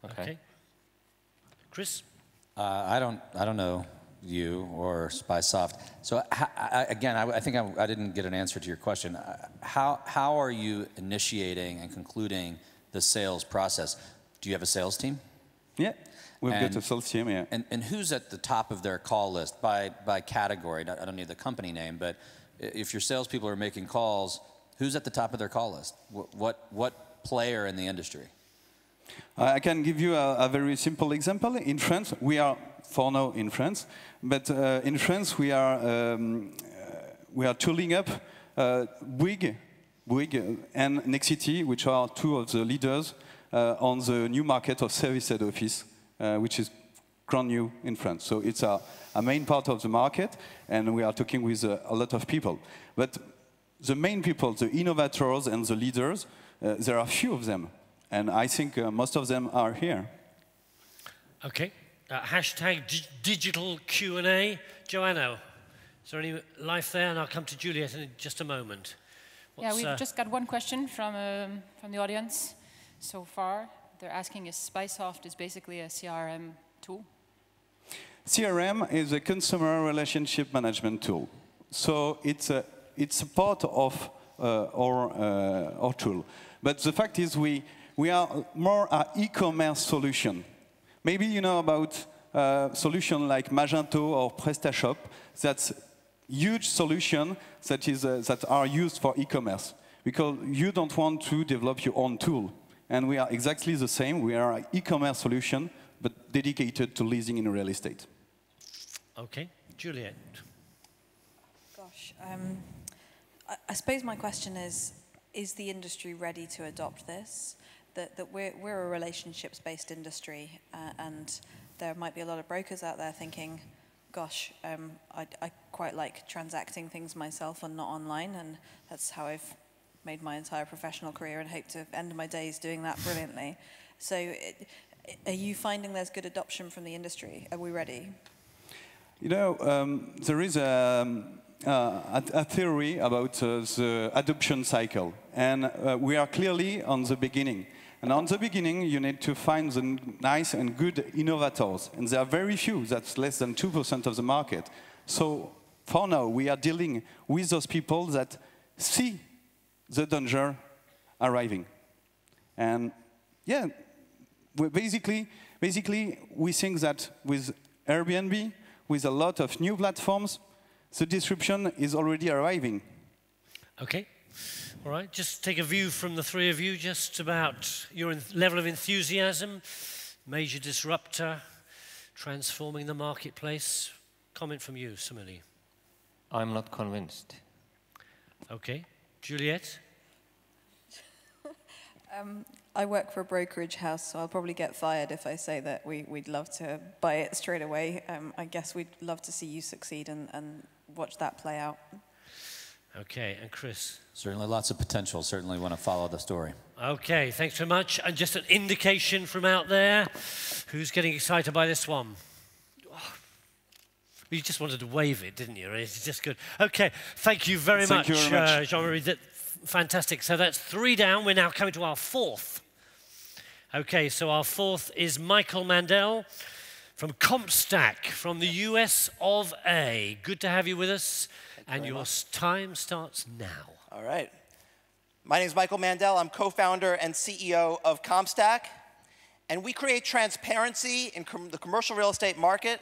Okay. Chris? I don't know you or SpiceSoft. So again, I think I didn't get an answer to your question. How are you initiating and concluding the sales process? Do you have a sales team? Yeah, we've got a sales team, yeah. And who's at the top of their call list by category? I don't need the company name, but if your salespeople are making calls, who's at the top of their call list? What player in the industry? I can give you a very simple example. In France, we are for now in France, but in France we are tooling up Bouygues and Nexity, which are two of the leaders on the new market of service head office, which is brand new in France. So it's a main part of the market, and we are talking with a lot of people. But the main people, the innovators and the leaders, there are few of them. And I think most of them are here. Okay. Hashtag digital Q&A. Joanna, is there any life there? And I'll come to Juliette in just a moment. Yeah, we've just got one question from the audience so far. They're asking if SpiceSoft is basically a CRM tool. CRM is a consumer relationship management tool. So it's a part of our tool. But the fact is we are more an e-commerce solution. Maybe you know about solutions like Magento or PrestaShop. That's huge solutions that are used for e-commerce because you don't want to develop your own tool. And we are exactly the same. We are an e-commerce solution, but dedicated to leasing in real estate. Okay, Juliette. Gosh, I suppose my question is the industry ready to adopt this? That we're a relationships-based industry, and there might be a lot of brokers out there thinking, gosh, I quite like transacting things myself and not online, and that's how I've made my entire professional career and hope to end my days doing that brilliantly. So are you finding there's good adoption from the industry? Are we ready? You know, there is a theory about the adoption cycle, and we are clearly on the beginning. And on the beginning, you need to find the nice and good innovators, and there are very few. That's less than 2% of the market. So for now, we are dealing with those people that see the danger arriving. And yeah, basically, we think that with Airbnb, with a lot of new platforms, the disruption is already arriving. Okay. All right. Just take a view from the three of you, just about your level of enthusiasm, major disruptor, transforming the marketplace. Comment from you, Samuli. I'm not convinced. Okay. Juliette? I work for a brokerage house, so I'll probably get fired if I say that we'd love to buy it straight away. I guess we'd love to see you succeed and watch that play out. Okay, and Chris? Certainly lots of potential. Certainly want to follow the story. Okay, thanks very much. And just an indication from out there, who's getting excited by this one? Oh, you just wanted to wave it, didn't you? It's just good. Okay, thank you very much, Jean-Marie. Fantastic. So that's 3 down. We're now coming to our 4th. Okay, so our 4th is Michael Mandel from CompStak from the US of A. Good to have you with us. And your time starts now. All right. My name is Michael Mandel. I'm co-founder and CEO of CompStak. And we create transparency in the commercial real estate market,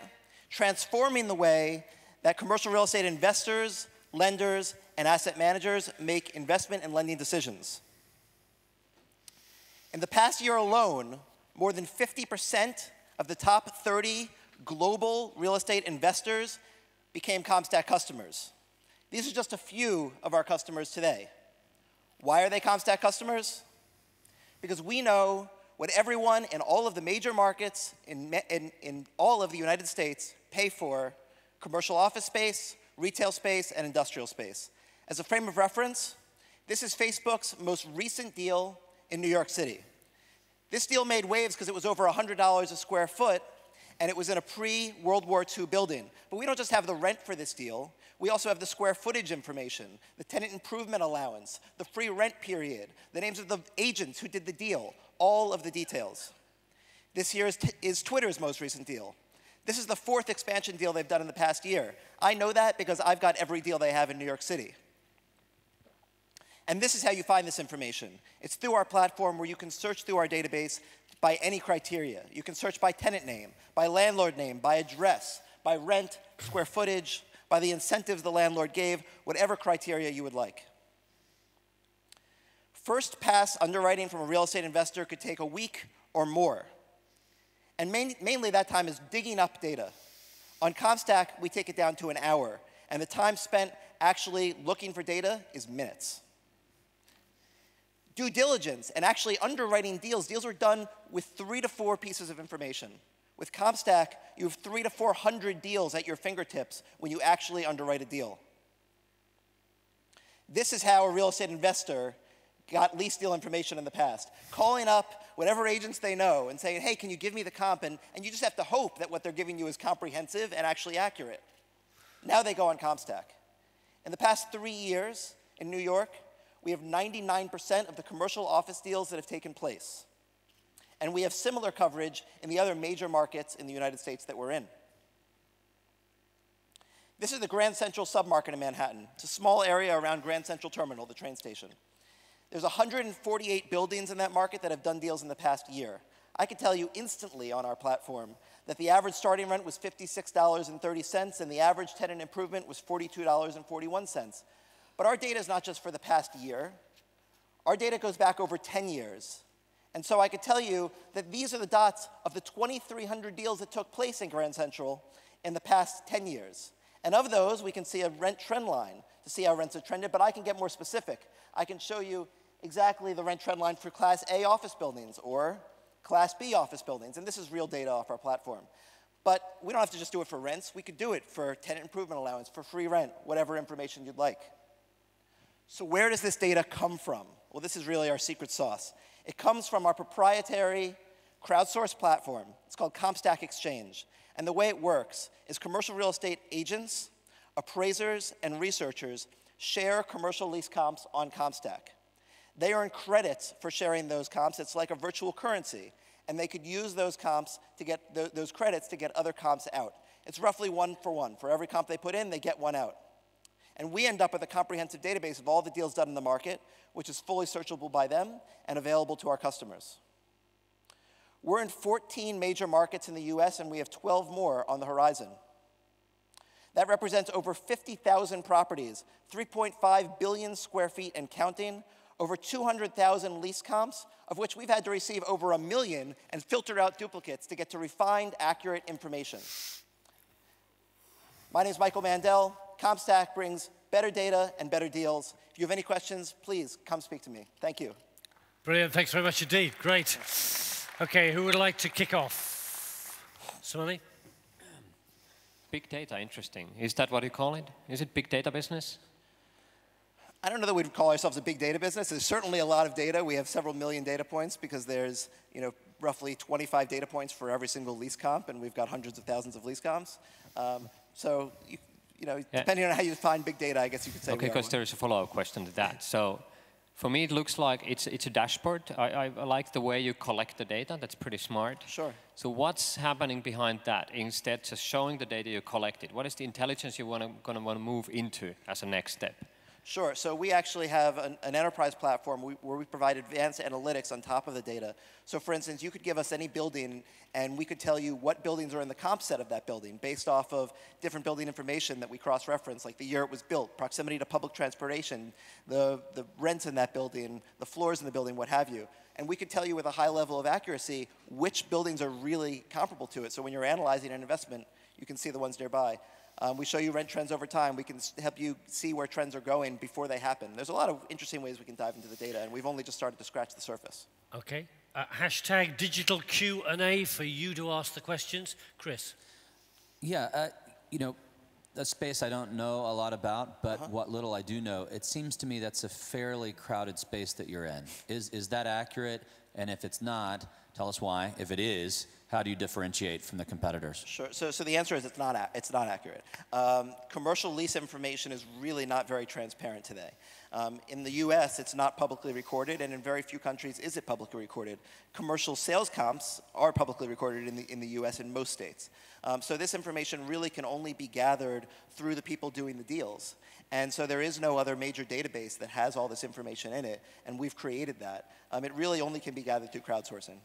transforming the way that commercial real estate investors, lenders, and asset managers make investment and lending decisions. In the past year alone, more than 50% of the top 30 global real estate investors became CompStak customers. These are just a few of our customers today. Why are they CompStak customers? Because we know what everyone in all of the major markets in all of the United States pay for commercial office space, retail space, and industrial space. As a frame of reference, this is Facebook's most recent deal in New York City. This deal made waves because it was over $100 a square foot, and it was in a pre-World War II building. But we don't just have the rent for this deal. We also have the square footage information, the tenant improvement allowance, the free rent period, the names of the agents who did the deal, all of the details. This here is Twitter's most recent deal. This is the 4th expansion deal they've done in the past year. I know that because I've got every deal they have in New York City. And this is how you find this information. It's through our platform where you can search through our database by any criteria. You can search by tenant name, by landlord name, by address, by rent, square footage, by the incentives the landlord gave, whatever criteria you would like. First pass underwriting from a real estate investor could take a week or more. And mainly that time is digging up data. On CompStak, we take it down to an hour, and the time spent actually looking for data is minutes. Due diligence and actually underwriting deals. Deals are done with 3 to 4 pieces of information. With CompStak, you have 300 to 400 deals at your fingertips when you actually underwrite a deal. This is how a real estate investor got lease deal information in the past. Calling up whatever agents they know and saying, hey, can you give me the comp? And you just have to hope that what they're giving you is comprehensive and actually accurate. Now they go on CompStak. In the past 3 years in New York, we have 99% of the commercial office deals that have taken place. And we have similar coverage in the other major markets in the United States that we're in. This is the Grand Central submarket in Manhattan. It's a small area around Grand Central Terminal, the train station. There's 148 buildings in that market that have done deals in the past year. I can tell you instantly on our platform that the average starting rent was $56.30 and the average tenant improvement was $42.41. But our data is not just for the past year. Our data goes back over 10 years. And so I could tell you that these are the dots of the 2,300 deals that took place in Grand Central in the past 10 years. And of those, we can see a rent trend line to see how rents have trended, but I can get more specific. I can show you exactly the rent trend line for Class A office buildings or Class B office buildings, and this is real data off our platform. But we don't have to just do it for rents. We could do it for tenant improvement allowance, for free rent, whatever information you'd like. So where does this data come from? Well, this is really our secret sauce. It comes from our proprietary crowdsourced platform. It's called CompStak Exchange. And the way it works is commercial real estate agents, appraisers, and researchers share commercial lease comps on CompStak. They earn credits for sharing those comps. It's like a virtual currency. And they could use those comps to get those credits to get other comps out. It's roughly 1 for 1. For every comp they put in, they get one out. And we end up with a comprehensive database of all the deals done in the market, which is fully searchable by them and available to our customers. We're in 14 major markets in the US, and we have 12 more on the horizon. That represents over 50,000 properties, 3.5 billion square feet and counting, over 200,000 lease comps, of which we've had to receive over 1 million and filter out duplicates to get to refined, accurate information. My name is Michael Mandel. CompStak brings better data and better deals. If you have any questions, please come speak to me. Thank you. Brilliant. Thanks very much indeed. Great. Okay, who would like to kick off? Samuli? Big data, interesting. Is that what you call it? Is it big data business? I don't know that we'd call ourselves a big data business. There's certainly a lot of data. We have several million data points because there's roughly 25 data points for every single lease comp, and we've got hundreds of thousands of lease comps. So, depending on how you define big data, I guess you could say. Okay, because there is a follow-up question to that. So, for me, it looks like it's a dashboard. I like the way you collect the data. That's pretty smart. Sure. So what's happening behind that? Instead, just showing the data you collected. What is the intelligence you're going to want to move into as a next step? Sure. So we actually have an enterprise platform where we provide advanced analytics on top of the data. So for instance, you could give us any building, and we could tell you what buildings are in the comp set of that building based off of different building information that we cross-reference, like the year it was built, proximity to public transportation, the rents in that building, the floors in the building, what have you. And we could tell you with a high level of accuracy which buildings are really comparable to it. So when you're analyzing an investment, you can see the ones nearby. We show you rent trends over time. We can help you see where trends are going before they happen. There's a lot of interesting ways we can dive into the data, and we've only just started to scratch the surface. Okay. Hashtag digital Q&A for you to ask the questions. Chris. Yeah, a space I don't know a lot about, but what little I do know, it seems to me that's a fairly crowded space that you're in. Is that accurate? And if it's not, tell us why. If it is, how do you differentiate from the competitors? Sure. So the answer is it's not accurate. Commercial lease information is really not very transparent today. In the US, it's not publicly recorded, and in very few countries is it publicly recorded. Commercial sales comps are publicly recorded in the US in most states. So this information really can only be gathered through the people doing the deals. And so there is no other major database that has all this information in it, and we've created that. It really only can be gathered through crowdsourcing.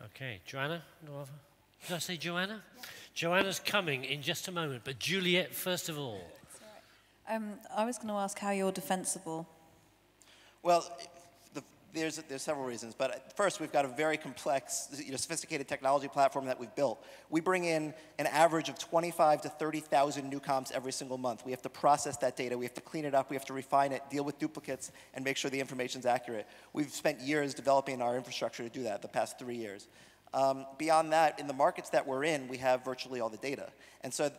Okay, Joanna? Did I say Joanna? Yeah. Joanna's coming in just a moment, but Juliette first of all. I was going to ask how you're defensible. Well, there's several reasons, but first we've got a very complex, sophisticated technology platform that we've built. We bring in an average of 25 to 30,000 new comps every single month. We have to process that data, we have to clean it up, we have to refine it, deal with duplicates, and make sure the information's accurate. We've spent years developing our infrastructure to do that, the past 3 years. Beyond that, in the markets that we're in, we have virtually all the data. And so,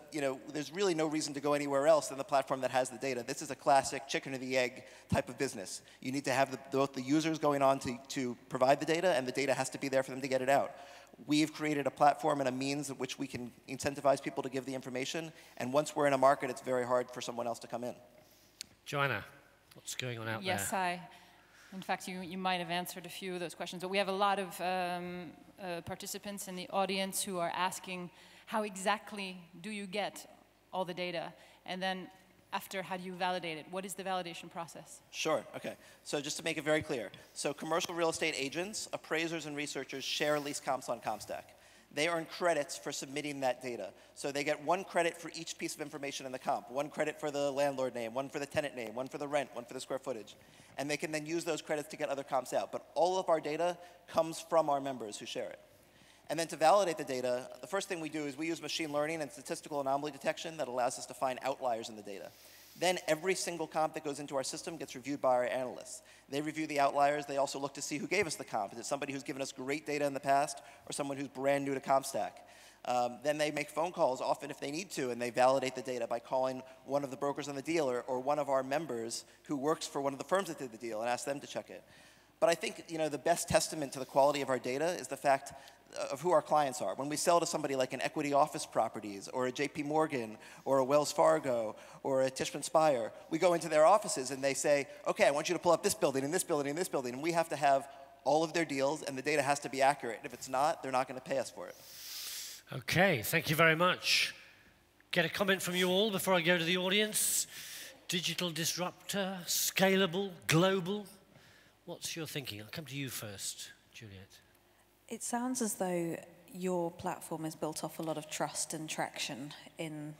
there's really no reason to go anywhere else than the platform that has the data. This is a classic chicken or the egg type of business. You need to have both the users going on to provide the data, and the data has to be there for them to get it out. We've created a platform and a means at which we can incentivize people to give the information, and once we're in a market, it's very hard for someone else to come in. Joanna, what's going on out there? Yes, in fact, you might have answered a few of those questions, but we have a lot of participants in the audience who are asking how exactly do you get all the data, and then after, how do you validate it? What is the validation process? Sure, okay. So just to make it very clear, so commercial real estate agents, appraisers, and researchers share lease comps on CompStak. They earn credits for submitting that data. So they get 1 credit for each piece of information in the comp, 1 credit for the landlord name, 1 for the tenant name, 1 for the rent, 1 for the square footage. And they can then use those credits to get other comps out. But all of our data comes from our members who share it. And then to validate the data, the first thing we do is we use machine learning and statistical anomaly detection that allows us to find outliers in the data. Then every single comp that goes into our system gets reviewed by our analysts. They review the outliers. They also look to see who gave us the comp. Is it somebody who's given us great data in the past or someone who's brand new to CompStak? Then they make phone calls often if they need to, and they validate the data by calling one of the brokers on the deal or one of our members who works for one of the firms that did the deal and ask them to check it. But I think the best testament to the quality of our data is the fact of who our clients are. When we sell to somebody like an Equity Office Properties or a JP Morgan or a Wells Fargo or a Tishman Speyer, we go into their offices and they say, okay, I want you to pull up this building and this building and this building, and we have to have all of their deals and the data has to be accurate. And if it's not, they're not going to pay us for it. Okay, thank you very much. get a comment from you all before I go to the audience. Digital disruptor, scalable, global. What's your thinking? I'll come to you first, Juliette. It sounds as though your platform is built off a lot of trust and traction in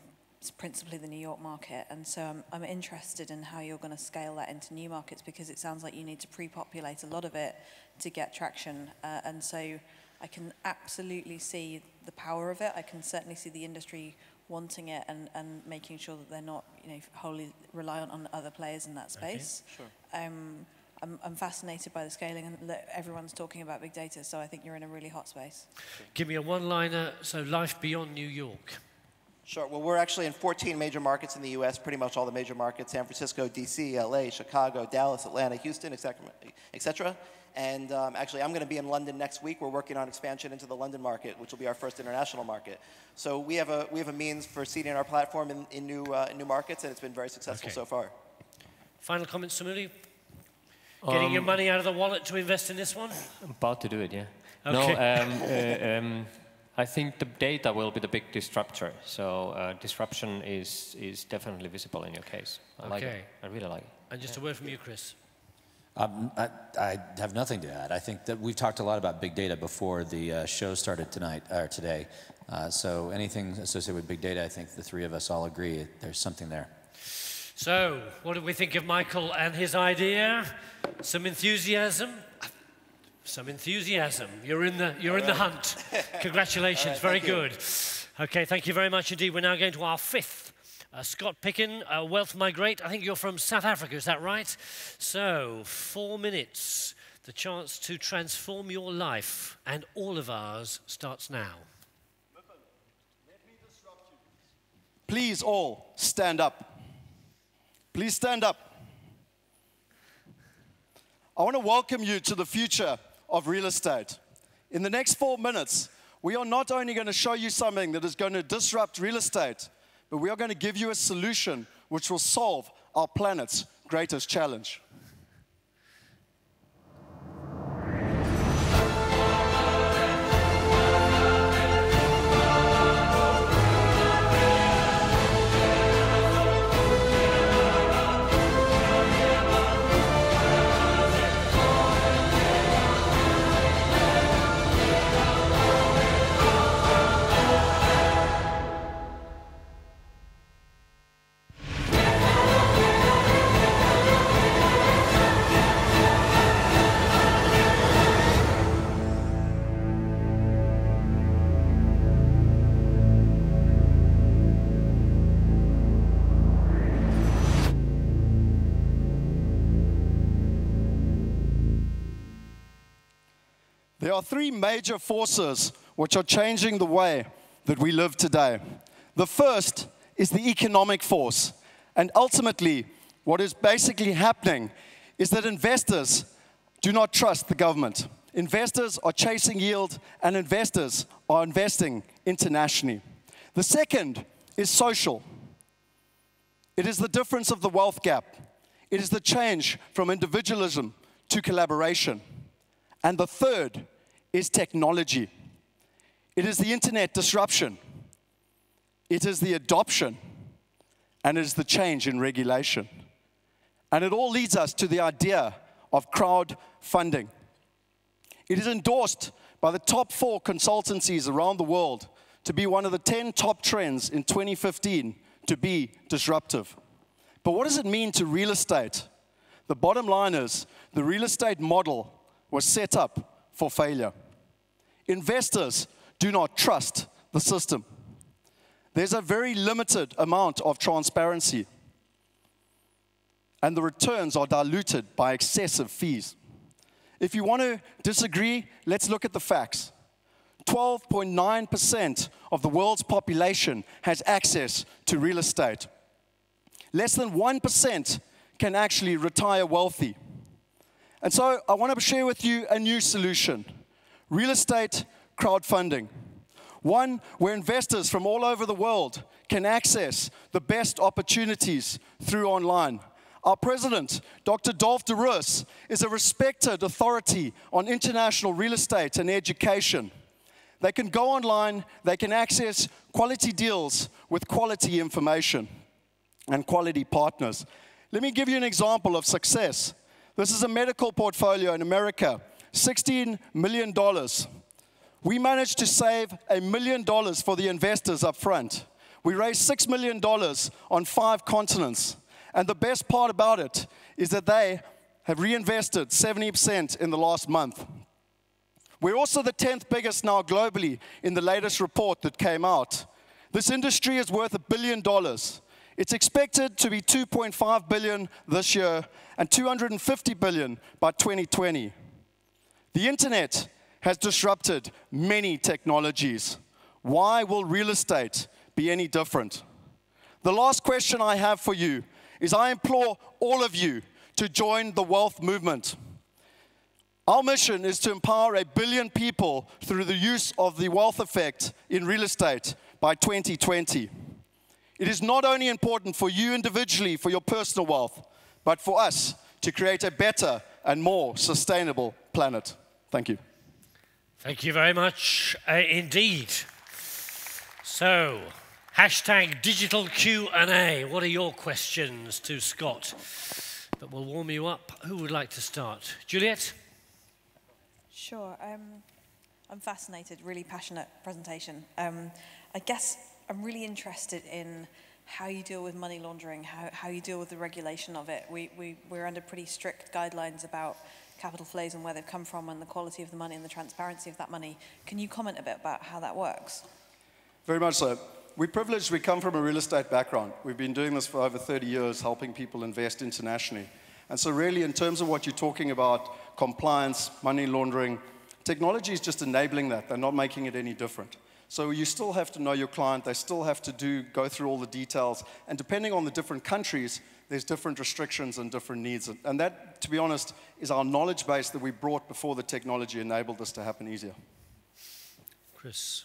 principally the New York market, and so I'm interested in how you're going to scale that into new markets, because it sounds like you need to pre-populate a lot of it to get traction, and so I can absolutely see the power of it. I can certainly see the industry wanting it and making sure that they're not, wholly reliant on other players in that space. Okay, sure. I'm fascinated by the scaling, and everyone's talking about big data, so I think you're in a really hot space. Give me a one-liner, so life beyond New York. Sure. Well, we're actually in 14 major markets in the U.S., pretty much all the major markets: San Francisco, D.C., L.A., Chicago, Dallas, Atlanta, Houston, etc. And actually, I'm going to be in London next week. We're working on expansion into the London market, which will be our first international market. So we have a means for seeding our platform in new markets, and it's been very successful so far. Final comments, Samuli? Getting your money out of the wallet to invest in this one? I'm about to do it, yeah. Okay. No, I think the data will be the big disruptor. So disruption is definitely visible in your case. I like it. I really like it. And just a word from you, Chris. I have nothing to add. I think that we've talked a lot about big data before the show started today. So anything associated with big data, I think the three of us all agree there's something there. So, what did we think of Michael and his idea? Some enthusiasm? Some enthusiasm. You're in the hunt. Congratulations, very good. Okay, thank you very much indeed. We're now going to our fifth. Scott Picken, Wealth Migrate. I think you're from South Africa, is that right? So, 4 minutes. The chance to transform your life, and all of ours, starts now. Let me disrupt you. Please all stand up. Please stand up. I want to welcome you to the future of real estate. In the next 4 minutes, we are not only going to show you something that is going to disrupt real estate, but we are going to give you a solution which will solve our planet's greatest challenge. There are three major forces which are changing the way that we live today. The first is the economic force. And ultimately, what is basically happening is that investors do not trust the government. Investors are chasing yield, and investors are investing internationally. The second is social. It is the difference of the wealth gap. It is the change from individualism to collaboration. And the third is technology. It is the internet disruption. It is the adoption. And it is the change in regulation. And it all leads us to the idea of crowdfunding. It is endorsed by the top 4 consultancies around the world to be one of the 10 top trends in 2015 to be disruptive. But what does it mean to real estate? The bottom line is the real estate model was set up for failure. Investors do not trust the system. There's a very limited amount of transparency, and the returns are diluted by excessive fees. If you want to disagree, let's look at the facts. 12.9% of the world's population has access to real estate. Less than 1% can actually retire wealthy. And so I want to share with you a new solution: real estate crowdfunding. One where investors from all over the world can access the best opportunities through online. Our president, Dr. Dolf de Roos, is a respected authority on international real estate and education. They can go online, they can access quality deals with quality information and quality partners. Let me give you an example of success. This is a medical portfolio in America, $16 million. We managed to save $1 million for the investors up front. We raised $6 million on 5 continents. And the best part about it is that they have reinvested 70% in the last month. We're also the 10th biggest now globally in the latest report that came out. This industry is worth $1 billion. It's expected to be $2.5 billion this year and $250 billion by 2020. The internet has disrupted many technologies. Why will real estate be any different? The last question I have for you is I implore all of you to join the wealth movement. Our mission is to empower 1 billion people through the use of the wealth effect in real estate by 2020. It is not only important for you individually, for your personal wealth, but for us to create a better and more sustainable planet. Thank you. Thank you very much indeed. So, hashtag digital Q&A. What are your questions to Scott that will warm you up? Who would like to start? Juliette? Sure. I'm fascinated, really passionate presentation. I guess I'm really interested in how you deal with money laundering, how you deal with the regulation of it. We're under pretty strict guidelines about capital flows and where they've come from and the quality of the money and the transparency of that money. Can you comment a bit about how that works? Very much so. We're privileged. We come from a real estate background. We've been doing this for over 30 years, helping people invest internationally. And so really, in terms of what you're talking about, compliance, money laundering, technology is just enabling that. They're not making it any different. So you still have to know your client. They still have to go through all the details. And depending on the different countries, there's different restrictions and different needs. And that, to be honest, is our knowledge base that we brought before the technology enabled this to happen easier. Chris?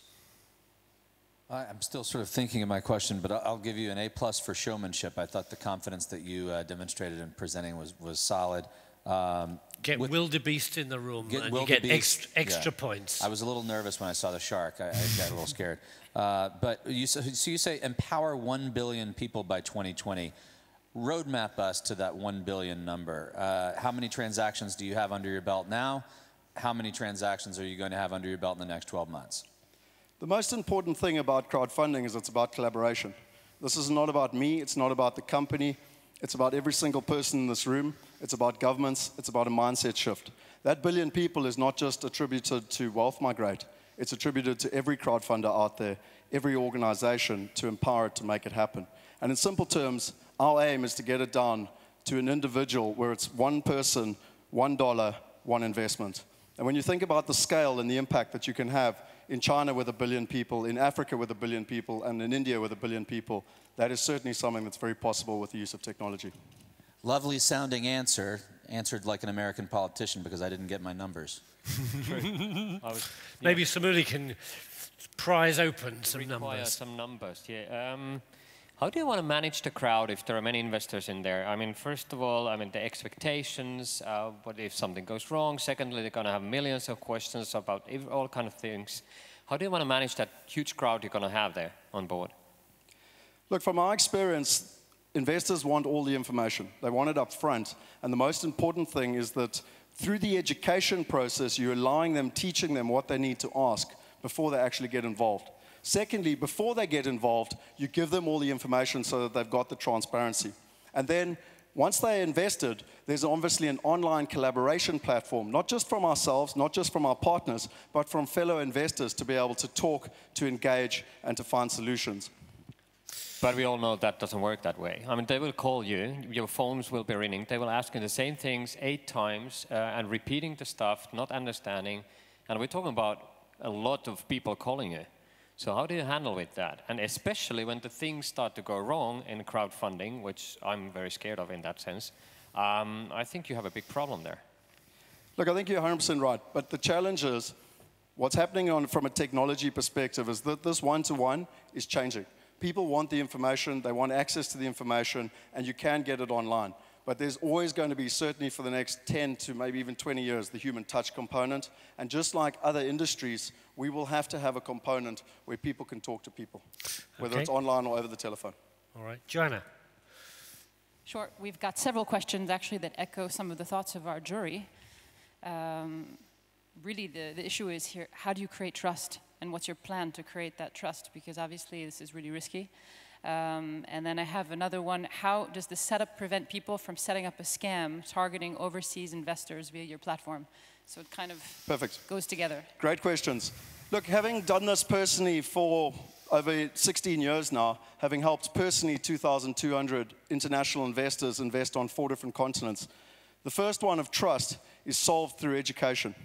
I'm still sort of thinking of my question, but I'll give you an A+ for showmanship. I thought the confidence that you demonstrated in presenting was solid. Get wildebeest in the room and you get extra points. I was a little nervous when I saw the shark. I got a little scared. But you say empower 1 billion people by 2020. Roadmap us to that 1 billion number. How many transactions do you have under your belt now? How many transactions are you going to have under your belt in the next 12 months? The most important thing about crowdfunding is it's about collaboration. This is not about me. It's not about the company. It's about every single person in this room. It's about governments. It's about a mindset shift. That billion people is not just attributed to Wealth Migrate. It's attributed to every crowdfunder out there, every organization, to empower it to make it happen. And in simple terms, our aim is to get it down to an individual where it's one person, $1, one investment. And when you think about the scale and the impact that you can have in China with 1 billion people, in Africa with 1 billion people, and in India with 1 billion people, that is certainly something that's very possible with the use of technology. Lovely sounding answer. Answered like an American politician because I didn't get my numbers. Maybe Samuli can prize open some numbers. Some numbers, yeah. How do you want to manage the crowd if there are many investors in there? I mean, first of all, the expectations, what if something goes wrong? Secondly, they're going to have millions of questions about all kinds of things. How do you want to manage that huge crowd you're going to have there on board? Look, from our experience, investors want all the information. They want it up front. And the most important thing is that through the education process, you're allowing them, teaching them what they need to ask before they actually get involved. Secondly, before they get involved, you give them all the information so that they've got the transparency. And then once they're invested, there's obviously an online collaboration platform, not just from ourselves, not just from our partners, but from fellow investors to be able to talk, to engage, and to find solutions. But we all know that doesn't work that way. They will call you, your phones will be ringing, they will ask you the same things 8 times and repeating the stuff, not understanding. And we're talking about a lot of people calling you. So how do you handle with that? And especially when the things start to go wrong in crowdfunding, which I'm very scared of in that sense, I think you have a big problem there. Look, I think you're 100% right. But the challenge is, what's happening from a technology perspective is that this one-to-one is changing. People want the information, they want access to the information, and you can get it online. But there's always going to be, certainly for the next 10 to maybe even 20 years, the human touch component. And just like other industries we will have to have a component where people can talk to people, whether it's online or over the telephone. All right. Joanna. Sure. We've got several questions, actually, that echo some of the thoughts of our jury. Really, the issue is here, how do you create trust? And what's your plan to create that trust? Because obviously, this is really risky. And then I have another one. How does the setup prevent people from setting up a scam targeting overseas investors via your platform? So it kind of goes together. Great questions. Look, having done this personally for over 16 years now, having helped personally 2,200 international investors invest on 4 different continents, the first one of trust is solved through education,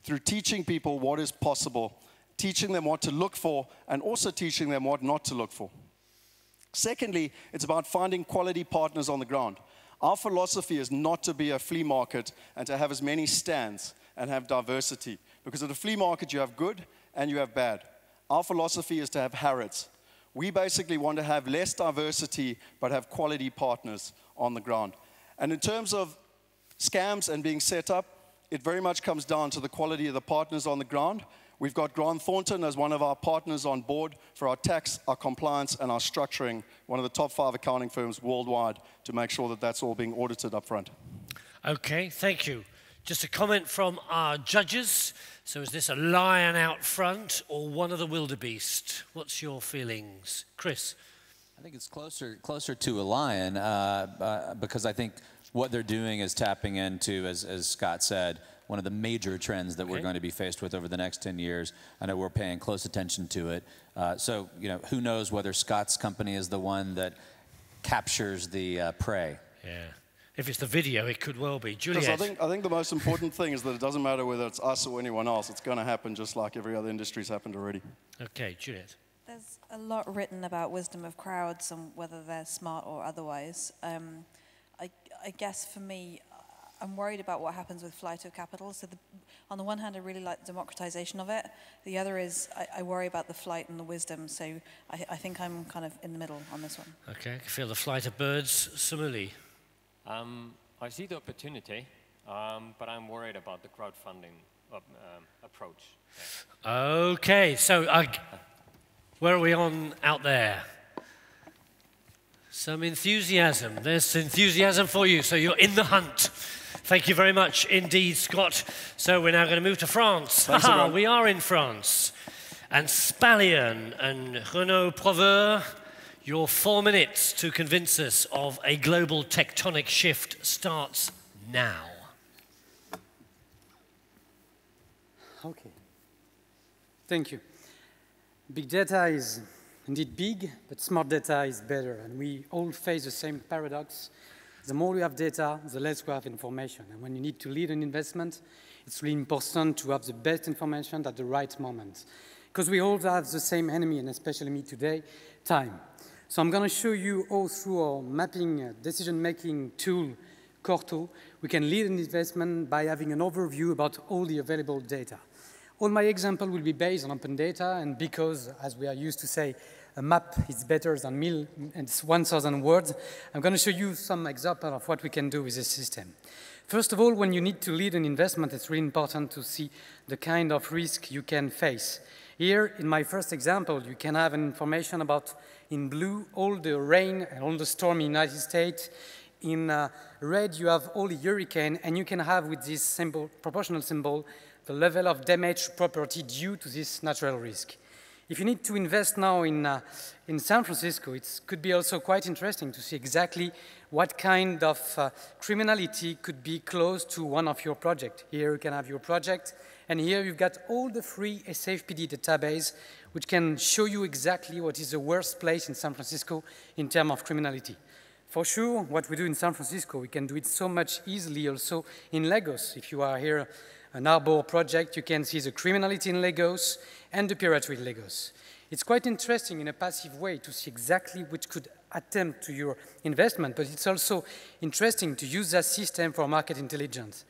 through teaching people what is possible, teaching them what to look for, and also teaching them what not to look for. Secondly, it's about finding quality partners on the ground. Our philosophy is not to be a flea market and to have as many stands and have diversity. Because at a flea market, you have good and you have bad. Our philosophy is to have Harrods. We basically want to have less diversity, but have quality partners on the ground. And in terms of scams and being set up, it very much comes down to the quality of the partners on the ground. We've got Grant Thornton as one of our partners on board for our tax, our compliance, and our structuring, one of the top 5 accounting firms worldwide, to make sure that that's all being audited up front. Okay, thank you. Just a comment from our judges. So is this a lion out front or one of the wildebeest? What's your feelings? Chris? I think it's closer to a lion because I think what they're doing is tapping into, as Scott said, one of the major trends that we're going to be faced with over the next 10 years. I know we're paying close attention to it. So, you know, who knows whether Scott's company is the one that captures the prey. Yeah. If it's the video, it could well be. Juliette. I think the most important thing is that it doesn't matter whether it's us or anyone else. It's going to happen just like every other industry's happened already. Okay, Juliette. There's a lot written about wisdom of crowds and whether they're smart or otherwise. I guess for me, I'm worried about what happens with flight of capital. So on the one hand, I really like the democratization of it. The other is I worry about the flight and the wisdom. So I think I'm kind of in the middle on this one. Okay, I can feel the flight of birds. Samuli. I see the opportunity, but I'm worried about the crowdfunding approach. Yeah. Okay, so where are we on out there? Some enthusiasm. There's enthusiasm for you, so you're in the hunt. Thank you very much indeed, Scott. So we're now going to move to France. Haha, we are in France. And Spallian and Renaud Proveur, your 4 minutes to convince us of a global tectonic shift starts now. Okay. Thank you. Big data is indeed big, but smart data is better. And we all face the same paradox. The more we have data, the less we have information. And when you need to lead an investment, it's really important to have the best information at the right moment. Because we all have the same enemy, and especially me today, time. So I'm going to show you all through our mapping decision-making tool, Corto, we can lead an investment by having an overview about all the available data. All my example will be based on open data, and because, as we are used to say, a map is better than 1,000 words, I'm going to show you some example of what we can do with this system. First of all, when you need to lead an investment, it's really important to see the kind of risk you can face. Here, in my first example, you can have information about, in blue, all the rain and all the storm in the United States. In red, you have all the hurricane, and you can have, with this symbol, proportional symbol, the level of damage to property due to this natural risk. If you need to invest now in San Francisco, it could be also quite interesting to see exactly what kind of criminality could be close to one of your projects. Here you can have your project, and here you've got all the free SFPD database, which can show you exactly what is the worst place in San Francisco in terms of criminality. For sure, what we do in San Francisco, we can do it so much easily also in Lagos. If you are here, an Arbor project, you can see the criminality in Lagos and the piracy in Lagos. It's quite interesting in a passive way to see exactly which could attempt to your investment, but it's also interesting to use that system for market intelligence.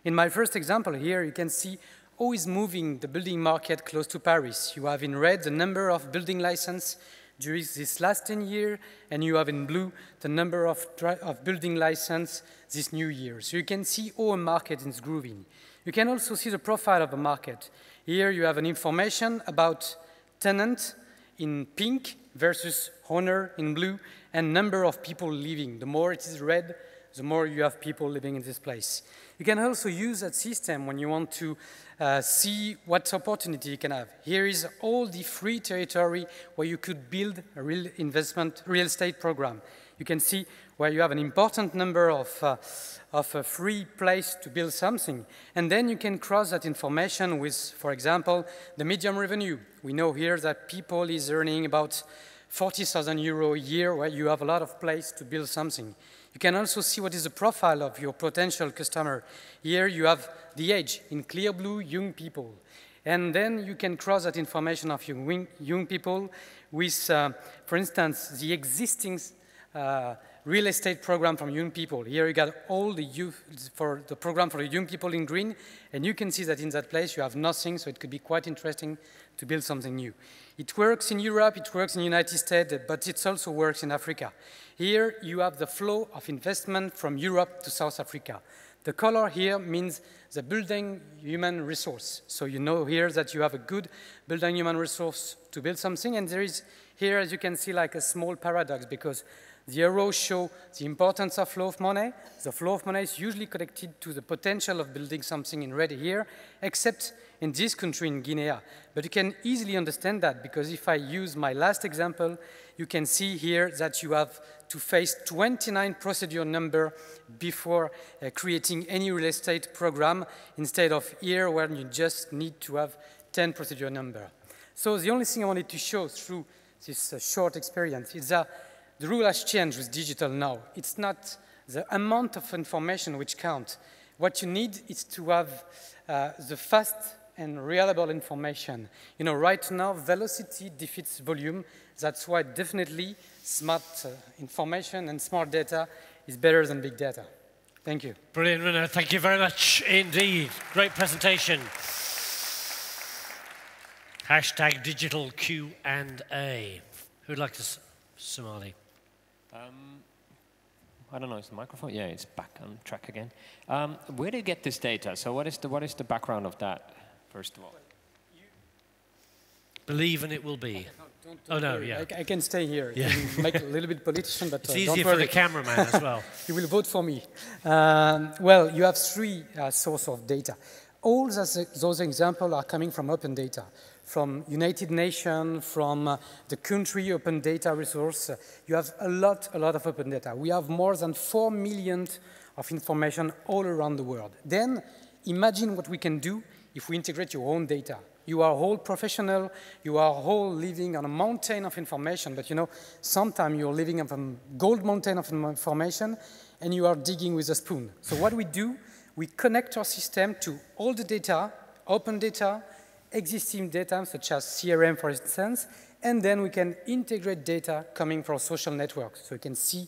In my first example here, you can see how is moving the building market close to Paris. You have in red the number of building licenses during this last 10 years, and you have in blue the number of building licenses this new year. So you can see how a market is grooving. You can also see the profile of the market. Here you have an information about tenant in pink versus owner in blue, and number of people living. The more it is red, the more you have people living in this place. You can also use that system when you want to see what opportunity you can have. Here is all the free territory where you could build a real estate program. You can see where you have an important number of a free place to build something. And then you can cross that information with, for example, the median revenue. We know here that people is earning about 40,000 euro a year where you have a lot of place to build something. You can also see what is the profile of your potential customer. Here you have the age, in clear blue, young people. And then you can cross that information of young people with, for instance, the existing real estate program from young people. Here you got all the youth for the program for the young people in green, and you can see that in that place you have nothing, so it could be quite interesting to build something new. It works in Europe, it works in the United States, but it also works in Africa. Here you have the flow of investment from Europe to South Africa. The color here means the building human resource. So you know here that you have a good building human resource to build something, and there is here, as you can see, like a small paradox, because the arrows show the importance of flow of money. The flow of money is usually connected to the potential of building something in red here, except in this country, in Guinea. But you can easily understand that, because if I use my last example, you can see here that you have to face 29 procedure number before creating any real estate program, instead of here where you just need to have 10 procedure number. So the only thing I wanted to show through this short experience is that the rule has changed with digital now. It's not the amount of information which counts. What you need is to have the fast and reliable information. You know, right now, velocity defeats volume. That's why definitely smart information and smart data is better than big data. Thank you. Brilliant, Renner. Thank you very much indeed. Great presentation. Hashtag digital Q&A. Who'd like to, Samuli? I don't know, is the microphone? Yeah, it's back on track again. Where do you get this data? So what is the background of that, first of all? Believe and it will be. Don't worry. Yeah. I can stay here. Yeah. You can make a little bit politician, but it's easier for the cameraman as well. You will vote for me. Well, you have three sources of data. All those examples are coming from open data, from United Nations, from the country open data resource. You have a lot of open data. We have more than 4 million of information all around the world. Then imagine what we can do if we integrate your own data. You are all professional, you are all living on a mountain of information, but you know, sometimes you're living on a gold mountain of information and you are digging with a spoon. So what we do, we connect our system to all the data, open data, existing data, such as CRM, for instance, and then we can integrate data coming from social networks. So you can see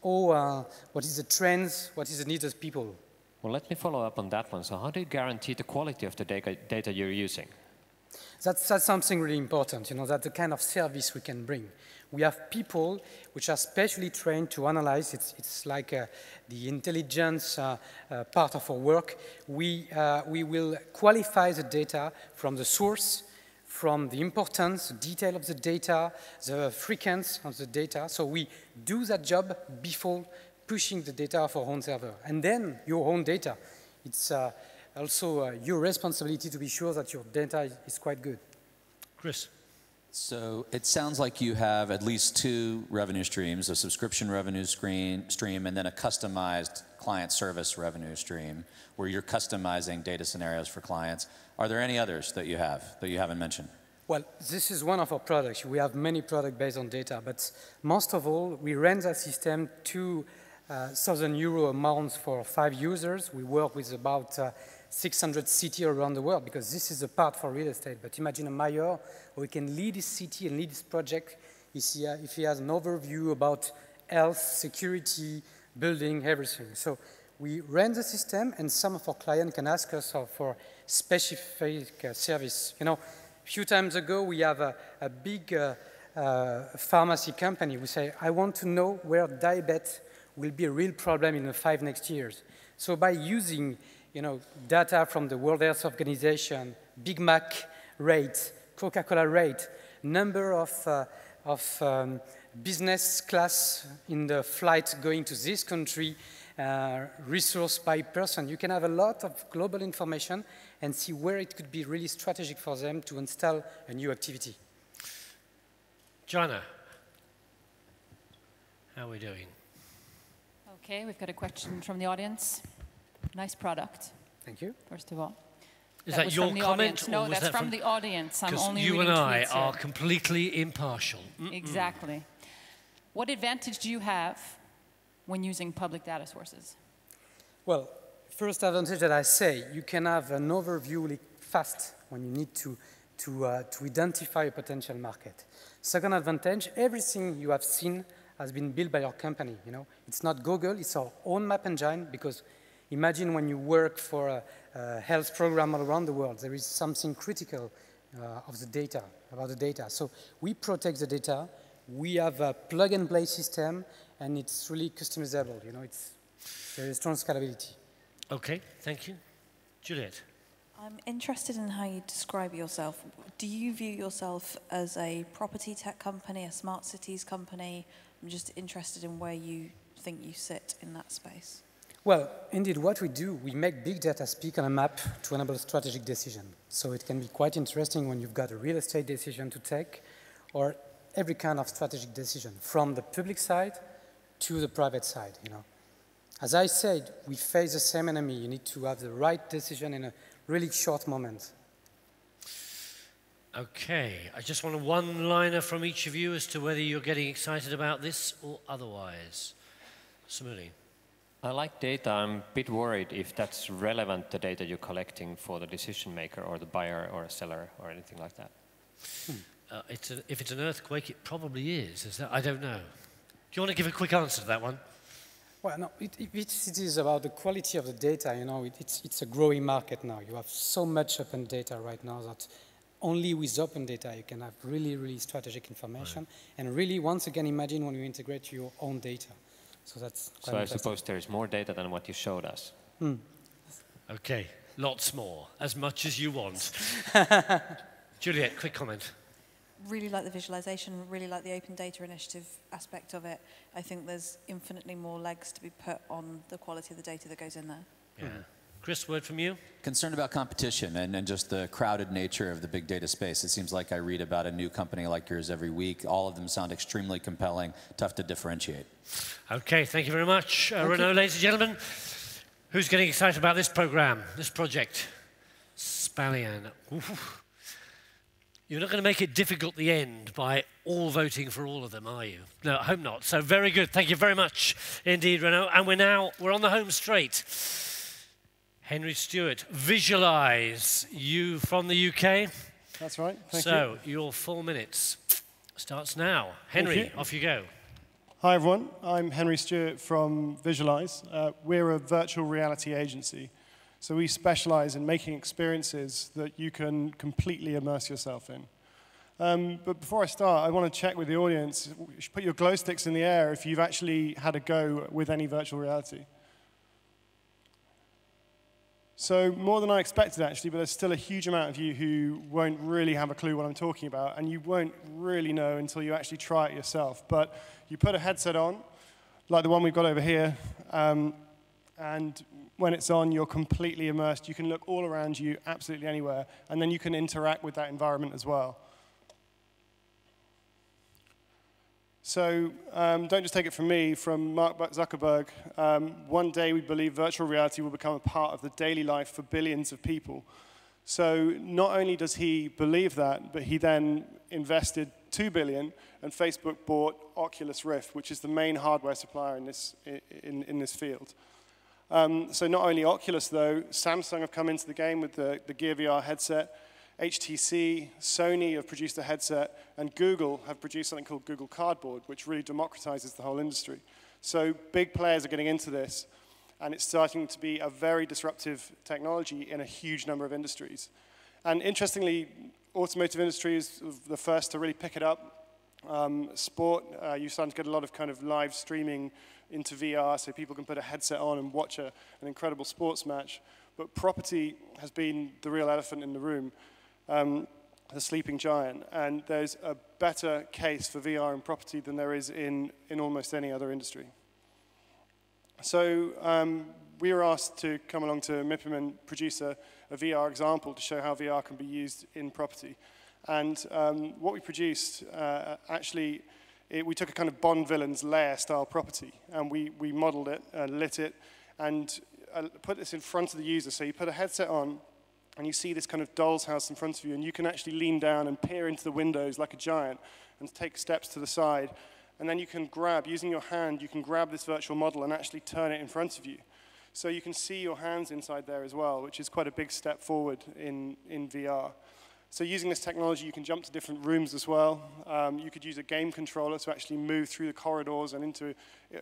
what is the trends, what is the needs of people. Well, let me follow up on that one. So how do you guarantee the quality of the data you're using? That's something really important, you know, that's the kind of service we can bring. We have people which are specially trained to analyze. It's like the intelligence part of our work. We will qualify the data from the source, from the importance, the detail of the data, the frequency of the data. So we do that job before pushing the data of our own server. And then your own data. It's also your responsibility to be sure that your data is quite good. Chris. So it sounds like you have at least 2 revenue streams, a subscription revenue stream and then a customized client service revenue stream where you're customizing data scenarios for clients. Are there any others that you haven't mentioned? Well, this is one of our products. We have many products based on data, but most of all, we run that system to €1,000 a month for 5 users. We work with about 600 cities around the world, because this is a part for real estate. But imagine a mayor who can lead his city and lead his project if he has an overview about health, security, building, everything. So we run the system, and some of our clients can ask us for specific service. You know, a few times ago, we have a big pharmacy company who say, I want to know where diabetes will be a real problem in the 5 next years. So by using data from the World Health Organization, Big Mac rate, Coca-Cola rate, number of business class in the flight going to this country, resource by person. You can have a lot of global information and see where it could be really strategic for them to install a new activity. Joanna, how are we doing? Okay, we've got a question from the audience. Nice product. Thank you. First of all. Is that your comment? No, that's from the audience. I'm only you reading and I tweets are here. completely impartial. Exactly. What advantage do you have when using public data sources? Well, first advantage that I say, you can have an overview really fast when you need to identify a potential market. Second advantage, everything you have seen has been built by our company. It's not Google, it's our own map engine, because imagine when you work for a health program all around the world, there is something critical of the data, about the data. So we protect the data, we have a plug-and-play system, and it's really customizable. It's very strong scalability. Okay, thank you. Juliette. I'm interested in how you describe yourself. Do you view yourself as a property tech company, a smart cities company? I'm just interested in where you think you sit in that space. Well, indeed, what we do, we make big data speak on a map to enable strategic decision. So it can be quite interesting when you've got a real estate decision to take, or every kind of strategic decision, from the public side to the private side. As I said, we face the same enemy. You need to have the right decision in a really short moment. Okay, I just want a one-liner from each of you as to whether you're getting excited about this or otherwise. Samuli. I like data. I'm a bit worried if that's relevant, the data you're collecting for the decision maker or the buyer or a seller or anything like that. If it's an earthquake, it probably is. I don't know. Do you want to give a quick answer to that one? Well, no, it is about the quality of the data. It's a growing market now. You have so much open data right now that only with open data you can have really, really strategic information. Right. And really, once again, imagine when you integrate your own data. So that's quite I suppose there is more data than what you showed us. Okay, lots more, as much as you want. Juliette, quick comment. Really like the visualization, really like the open data initiative aspect of it. I think there's infinitely more legs to be put on the quality of the data that goes in there. Yeah. Chris, word from you? Concerned about competition and just the crowded nature of the big data space. It seems like I read about a new company like yours every week. All of them sound extremely compelling, tough to differentiate. Okay, thank you very much. Renaud, ladies and gentlemen, who's getting excited about this program, this project? Spallian. Oof. You're not going to make it difficult at the end by all voting for all of them, are you? No, I hope not. So very good. Thank you very much indeed, Renaud. And we're on the home straight. Henry Stewart, Visualise, you from the UK? That's right, thank you. So, your 4 minutes starts now. Henry, off you go. Hi everyone, I'm Henry Stewart from Visualise. We're a virtual reality agency. So we specialize in making experiences that you can completely immerse yourself in. But before I start, I want to check with the audience. You should put your glow sticks in the air if you've actually had a go with any virtual reality. So more than I expected, actually, but there's still a huge amount of you who won't really have a clue what I'm talking about, and you won't really know until you actually try it yourself. But you put a headset on, like the one we've got over here, and when it's on, you're completely immersed. You can look all around you, absolutely anywhere, and then you can interact with that environment as well. So don't just take it from me, from Mark Zuckerberg. One day we believe virtual reality will become a part of the daily life for billions of people. So not only does he believe that, but he then invested $2 billion, and Facebook bought Oculus Rift, which is the main hardware supplier in this field. So not only Oculus, though, Samsung have come into the game with the Gear VR headset. HTC, Sony have produced a headset, and Google have produced something called Google Cardboard, which really democratizes the whole industry. So big players are getting into this, and it's starting to be a very disruptive technology in a huge number of industries. And interestingly, automotive industry is the first to really pick it up. Sport, you're starting to get a lot of kind of live streaming into VR, so people can put a headset on and watch an incredible sports match. But property has been the real elephant in the room, the sleeping giant. And there's a better case for VR in property than there is in almost any other industry. So we were asked to come along to MIPIM and produce a VR example to show how VR can be used in property. And what we produced, we took a kind of Bond villain's lair style property, and we modeled it, lit it, and put this in front of the user. So you put a headset on, and you see this kind of doll's house in front of you, and you can actually lean down and peer into the windows like a giant and take steps to the side. And then you can grab, using your hand, you can grab this virtual model and actually turn it in front of you. So you can see your hands inside there as well, which is quite a big step forward in VR. So using this technology, you can jump to different rooms as well. You could use a game controller to actually move through the corridors and into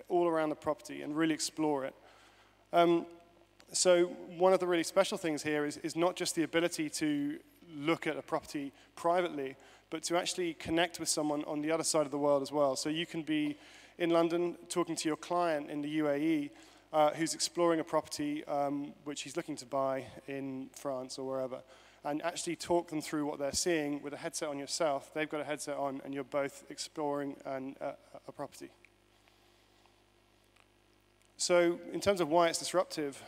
all around the property and really explore it. So one of the really special things here is not just the ability to look at a property privately, but to actually connect with someone on the other side of the world as well. So you can be in London talking to your client in the UAE who's exploring a property which he's looking to buy in France or wherever, and actually talk them through what they're seeing with a headset on yourself. They've got a headset on, and you're both exploring a property. So in terms of why it's disruptive,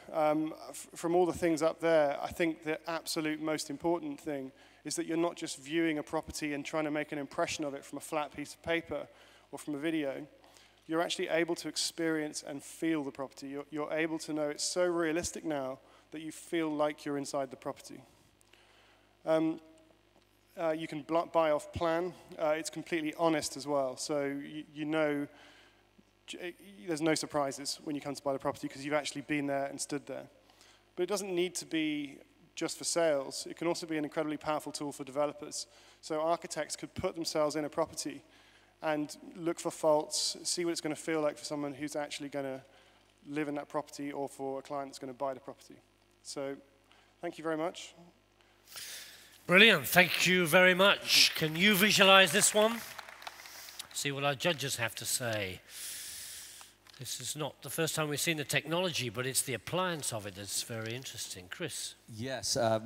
from all the things up there, I think the absolute most important thing is that you're not just viewing a property and trying to make an impression of it from a flat piece of paper or from a video. You're actually able to experience and feel the property. You're able to know it's so realistic now that you feel like you're inside the property. You can buy off plan. It's completely honest as well. So you know there's no surprises when you come to buy the property because you've actually been there and stood there. But it doesn't need to be just for sales. It can also be an incredibly powerful tool for developers. So architects could put themselves in a property and look for faults, see what it's going to feel like for someone who's actually going to live in that property or for a client that's going to buy the property. So thank you very much. Brilliant, thank you very much. Can you visualize this one? See what our judges have to say. This is not the first time we've seen the technology, but it's the appliance of it that's very interesting. Chris? Yes, I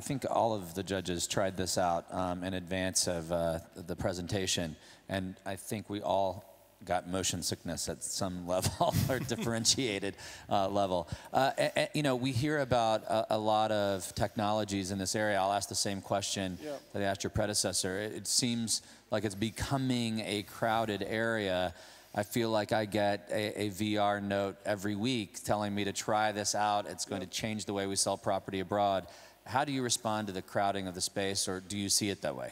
think all of the judges tried this out in advance of the presentation, and I think we all got motion sickness at some level or differentiated level. We hear about a lot of technologies in this area. I'll ask the same question that I asked your predecessor. It seems like it's becoming a crowded area. I feel like I get a VR note every week telling me to try this out. It's going to change the way we sell property abroad. How do you respond to the crowding of the space, or do you see it that way?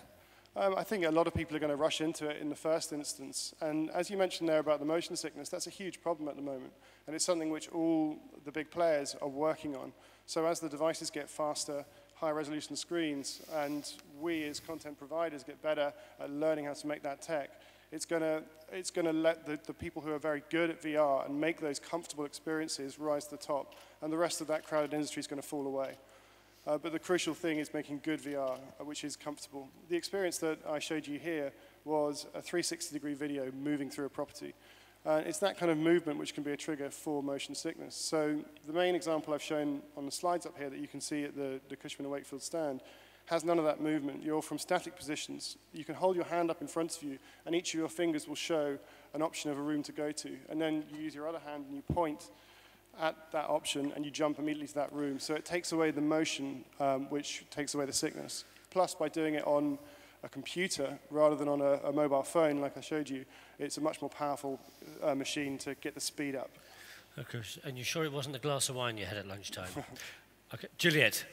I think a lot of people are going to rush into it in the first instance. And as you mentioned there about the motion sickness, that's a huge problem at the moment. And it's something which all the big players are working on. So as the devices get faster, higher resolution screens, and we as content providers get better at learning how to make that tech, it's going to let the people who are very good at VR and make those comfortable experiences rise to the top. And the rest of that crowded industry is going to fall away. But the crucial thing is making good VR, which is comfortable. The experience that I showed you here was a 360-degree video moving through a property. It's that kind of movement which can be a trigger for motion sickness. So the main example I've shown on the slides up here that you can see at the Cushman & Wakefield stand has none of that movement. You're from static positions. You can hold your hand up in front of you, and each of your fingers will show an option of a room to go to. And then you use your other hand and you point at that option, and you jump immediately to that room. So it takes away the motion, which takes away the sickness. Plus, by doing it on a computer rather than on a mobile phone, like I showed you, it's a much more powerful machine to get the speed up. Okay, and you're sure it wasn't a glass of wine you had at lunchtime? Okay, Juliette.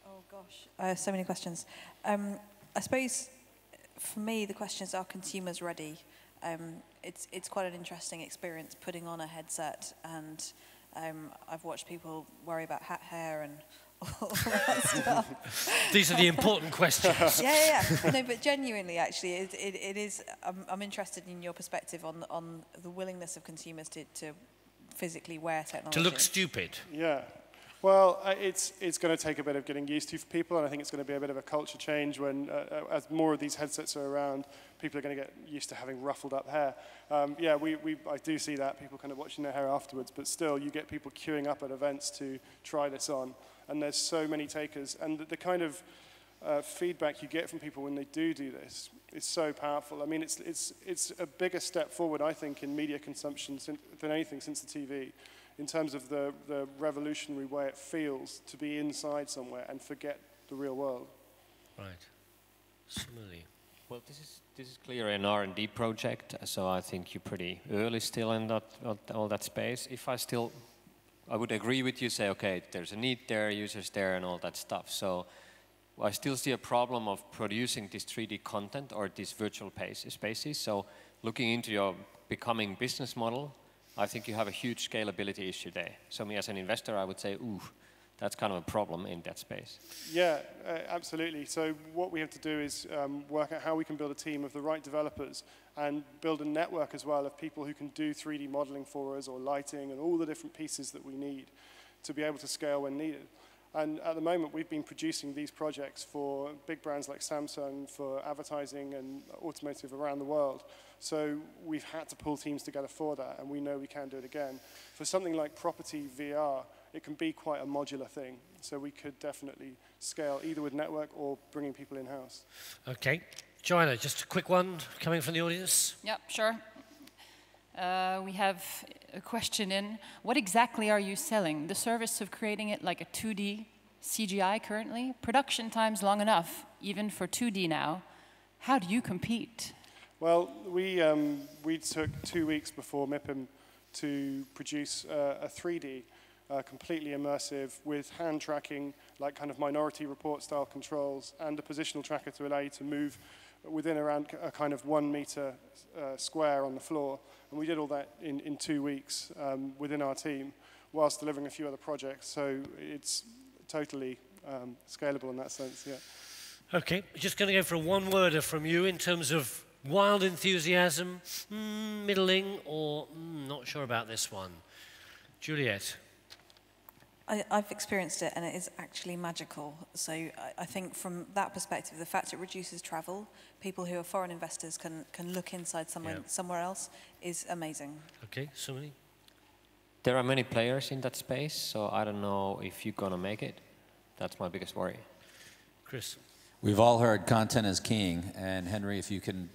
Oh gosh, so many questions. I suppose for me the question is, are consumers ready? It's quite an interesting experience putting on a headset, and I've watched people worry about hair and all that stuff. These are the important questions. Yeah. No, but genuinely, actually, it is. I'm interested in your perspective on the willingness of consumers to physically wear technology. To look stupid. Yeah. Well, it's going to take a bit of getting used to for people, and I think it's going to be a bit of a culture change when, as more of these headsets are around, people are going to get used to having ruffled up hair. Yeah, I do see that, people kind of watching their hair afterwards, but still, you get people queuing up at events to try this on, and there's so many takers, and the kind of feedback you get from people when they do this is so powerful. I mean, it's a bigger step forward, I think, in media consumption than anything since the TV, in terms of the revolutionary way it feels to be inside somewhere and forget the real world. Right. Samuli. Well, this is clearly an R&D project, so I think you're pretty early still in all that space. If I would agree with you, say, okay, there's a need there, users there, and all that stuff. So I still see a problem of producing this 3D content or these virtual spaces. So looking into your becoming business model, I think you have a huge scalability issue there. So me as an investor, I would say, ooh, that's kind of a problem in that space. Yeah, absolutely. So what we have to do is work out how we can build a team of the right developers and build a network as well of people who can do 3D modeling for us or lighting and all the different pieces that we need to be able to scale when needed. And at the moment, we've been producing these projects for big brands like Samsung, for advertising and automotive around the world. So we've had to pull teams together for that, and we know we can do it again. For something like property VR, it can be quite a modular thing. So we could definitely scale either with network or bringing people in-house. Okay. Joanna, just a quick one coming from the audience. Yep, sure. We have a question in. What exactly are you selling? The service of creating it like a 2D CGI currently? Production time's long enough, even for 2D now. How do you compete? Well, we took 2 weeks before MIPIM to produce a 3D, completely immersive, with hand tracking, like kind of Minority Report style controls, and a positional tracker to allow you to move within around a kind of 1 meter square on the floor. And we did all that in 2 weeks within our team, whilst delivering a few other projects. So it's totally scalable in that sense, yeah. Okay, just going to go for a one-worder from you in terms of wild enthusiasm, middling, or not sure about this one. Juliette. I've experienced it, and it is actually magical. So I think from that perspective, the fact it reduces travel, people who are foreign investors can look inside somewhere else, is amazing. Okay, Samuli? There are many players in that space, so I don't know if you're going to make it. That's my biggest worry. Chris? We've all heard content is king, and Henry, if you can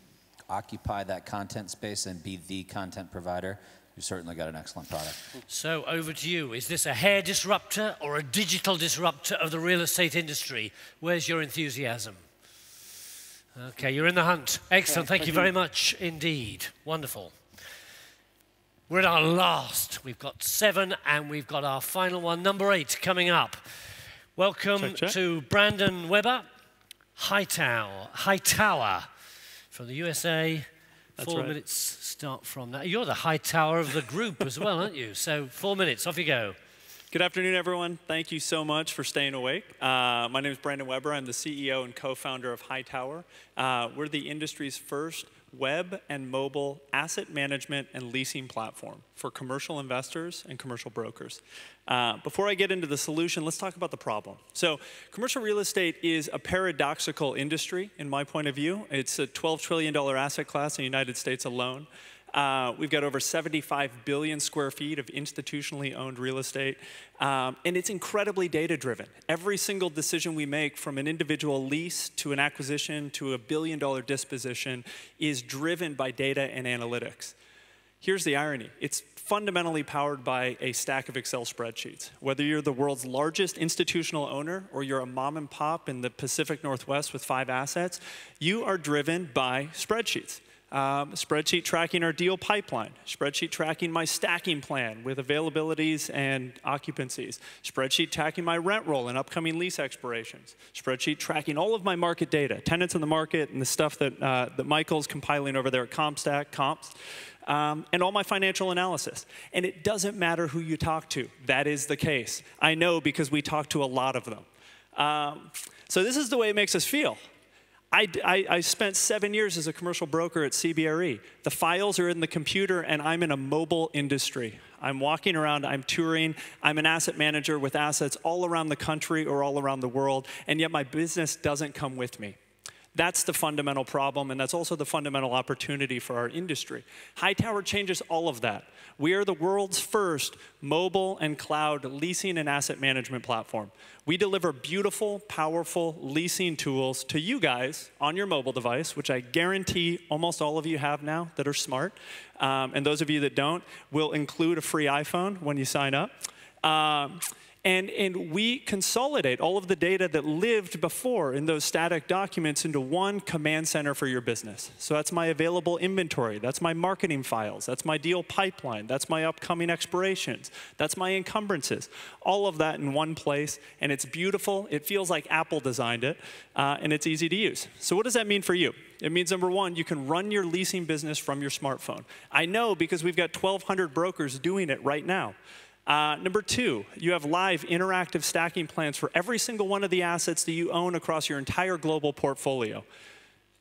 occupy that content space and be the content provider, you've certainly got an excellent product. So over to you. Is this a hair disruptor or a digital disruptor of the real estate industry? Where's your enthusiasm? Okay, you're in the hunt. Excellent. Thank you very much indeed. Wonderful. We're at our last. We've got 7, and we've got our final one, number 8, coming up. Welcome to Brandon Weber, Hightower from the USA. That's 4 right. minutes start from that. You're the Hightower of the group as well, aren't you? So 4 minutes, off you go. Good afternoon, everyone. Thank you so much for staying awake. My name is Brandon Weber. I'm the CEO and co-founder of Hightower. We're the industry's first web and mobile asset management and leasing platform for commercial investors and commercial brokers. Before I get into the solution, let's talk about the problem. So commercial real estate is a paradoxical industry, in my point of view. It's a $12 trillion asset class in the United States alone. We've got over 75 billion square feet of institutionally owned real estate, and it's incredibly data-driven. Every single decision we make, from an individual lease to an acquisition to a billion-dollar disposition, is driven by data and analytics. Here's the irony. It's fundamentally powered by a stack of Excel spreadsheets. Whether you're the world's largest institutional owner or you're a mom and pop in the Pacific Northwest with 5 assets, you are driven by spreadsheets. Spreadsheet tracking our deal pipeline, spreadsheet tracking my stacking plan with availabilities and occupancies, spreadsheet tracking my rent roll and upcoming lease expirations, spreadsheet tracking all of my market data, tenants in the market and the stuff that, that Michael's compiling over there at CompStak, comps, and all my financial analysis. And it doesn't matter who you talk to. That is the case. I know because we talk to a lot of them. So this is the way it makes us feel. I spent 7 years as a commercial broker at CBRE. The files are in the computer, and I'm in a mobile industry. I'm walking around, I'm touring, I'm an asset manager with assets all around the country or all around the world, and yet my business doesn't come with me. That's the fundamental problem, and that's also the fundamental opportunity for our industry. Hightower changes all of that. We are the world's first mobile and cloud leasing and asset management platform. We deliver beautiful, powerful leasing tools to you guys on your mobile device, which I guarantee almost all of you have now that are smart. And those of you that don't, will include a free iPhone when you sign up. And we consolidate all of the data that lived before in those static documents into one command center for your business. So that's my available inventory. That's my marketing files. That's my deal pipeline. That's my upcoming expirations. That's my encumbrances. All of that in one place. And it's beautiful. It feels like Apple designed it. And it's easy to use. So what does that mean for you? It means, number one, you can run your leasing business from your smartphone. I know because we've got 1,200 brokers doing it right now. Number two, you have live interactive stacking plans for every single one of the assets that you own across your entire global portfolio.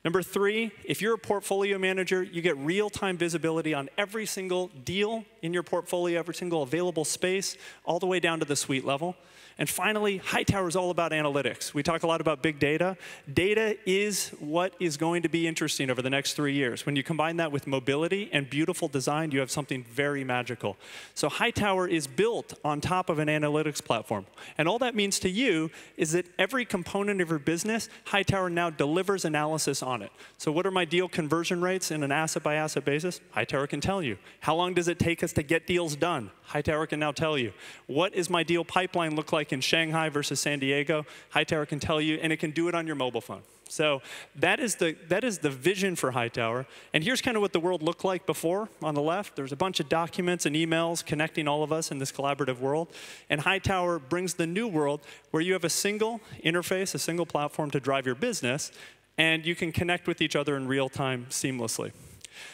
Number three, if you're a portfolio manager, you get real-time visibility on every single deal in your portfolio, every single available space, all the way down to the suite level. And finally, Hightower is all about analytics. We talk a lot about big data. Data is what is going to be interesting over the next 3 years. When you combine that with mobility and beautiful design, you have something very magical. So Hightower is built on top of an analytics platform. And all that means to you is that every component of your business, Hightower now delivers analysis on it. So what are my deal conversion rates in an asset-by-asset basis? Hightower can tell you. How long does it take us to get deals done? Hightower can now tell you. What is my deal pipeline look like in Shanghai versus San Diego? Hightower can tell you, and it can do it on your mobile phone. So that is the vision for Hightower. And here's kind of what the world looked like before. On the left, there's a bunch of documents and emails connecting all of us in this collaborative world. And Hightower brings the new world where you have a single interface, a single platform to drive your business, and you can connect with each other in real time seamlessly.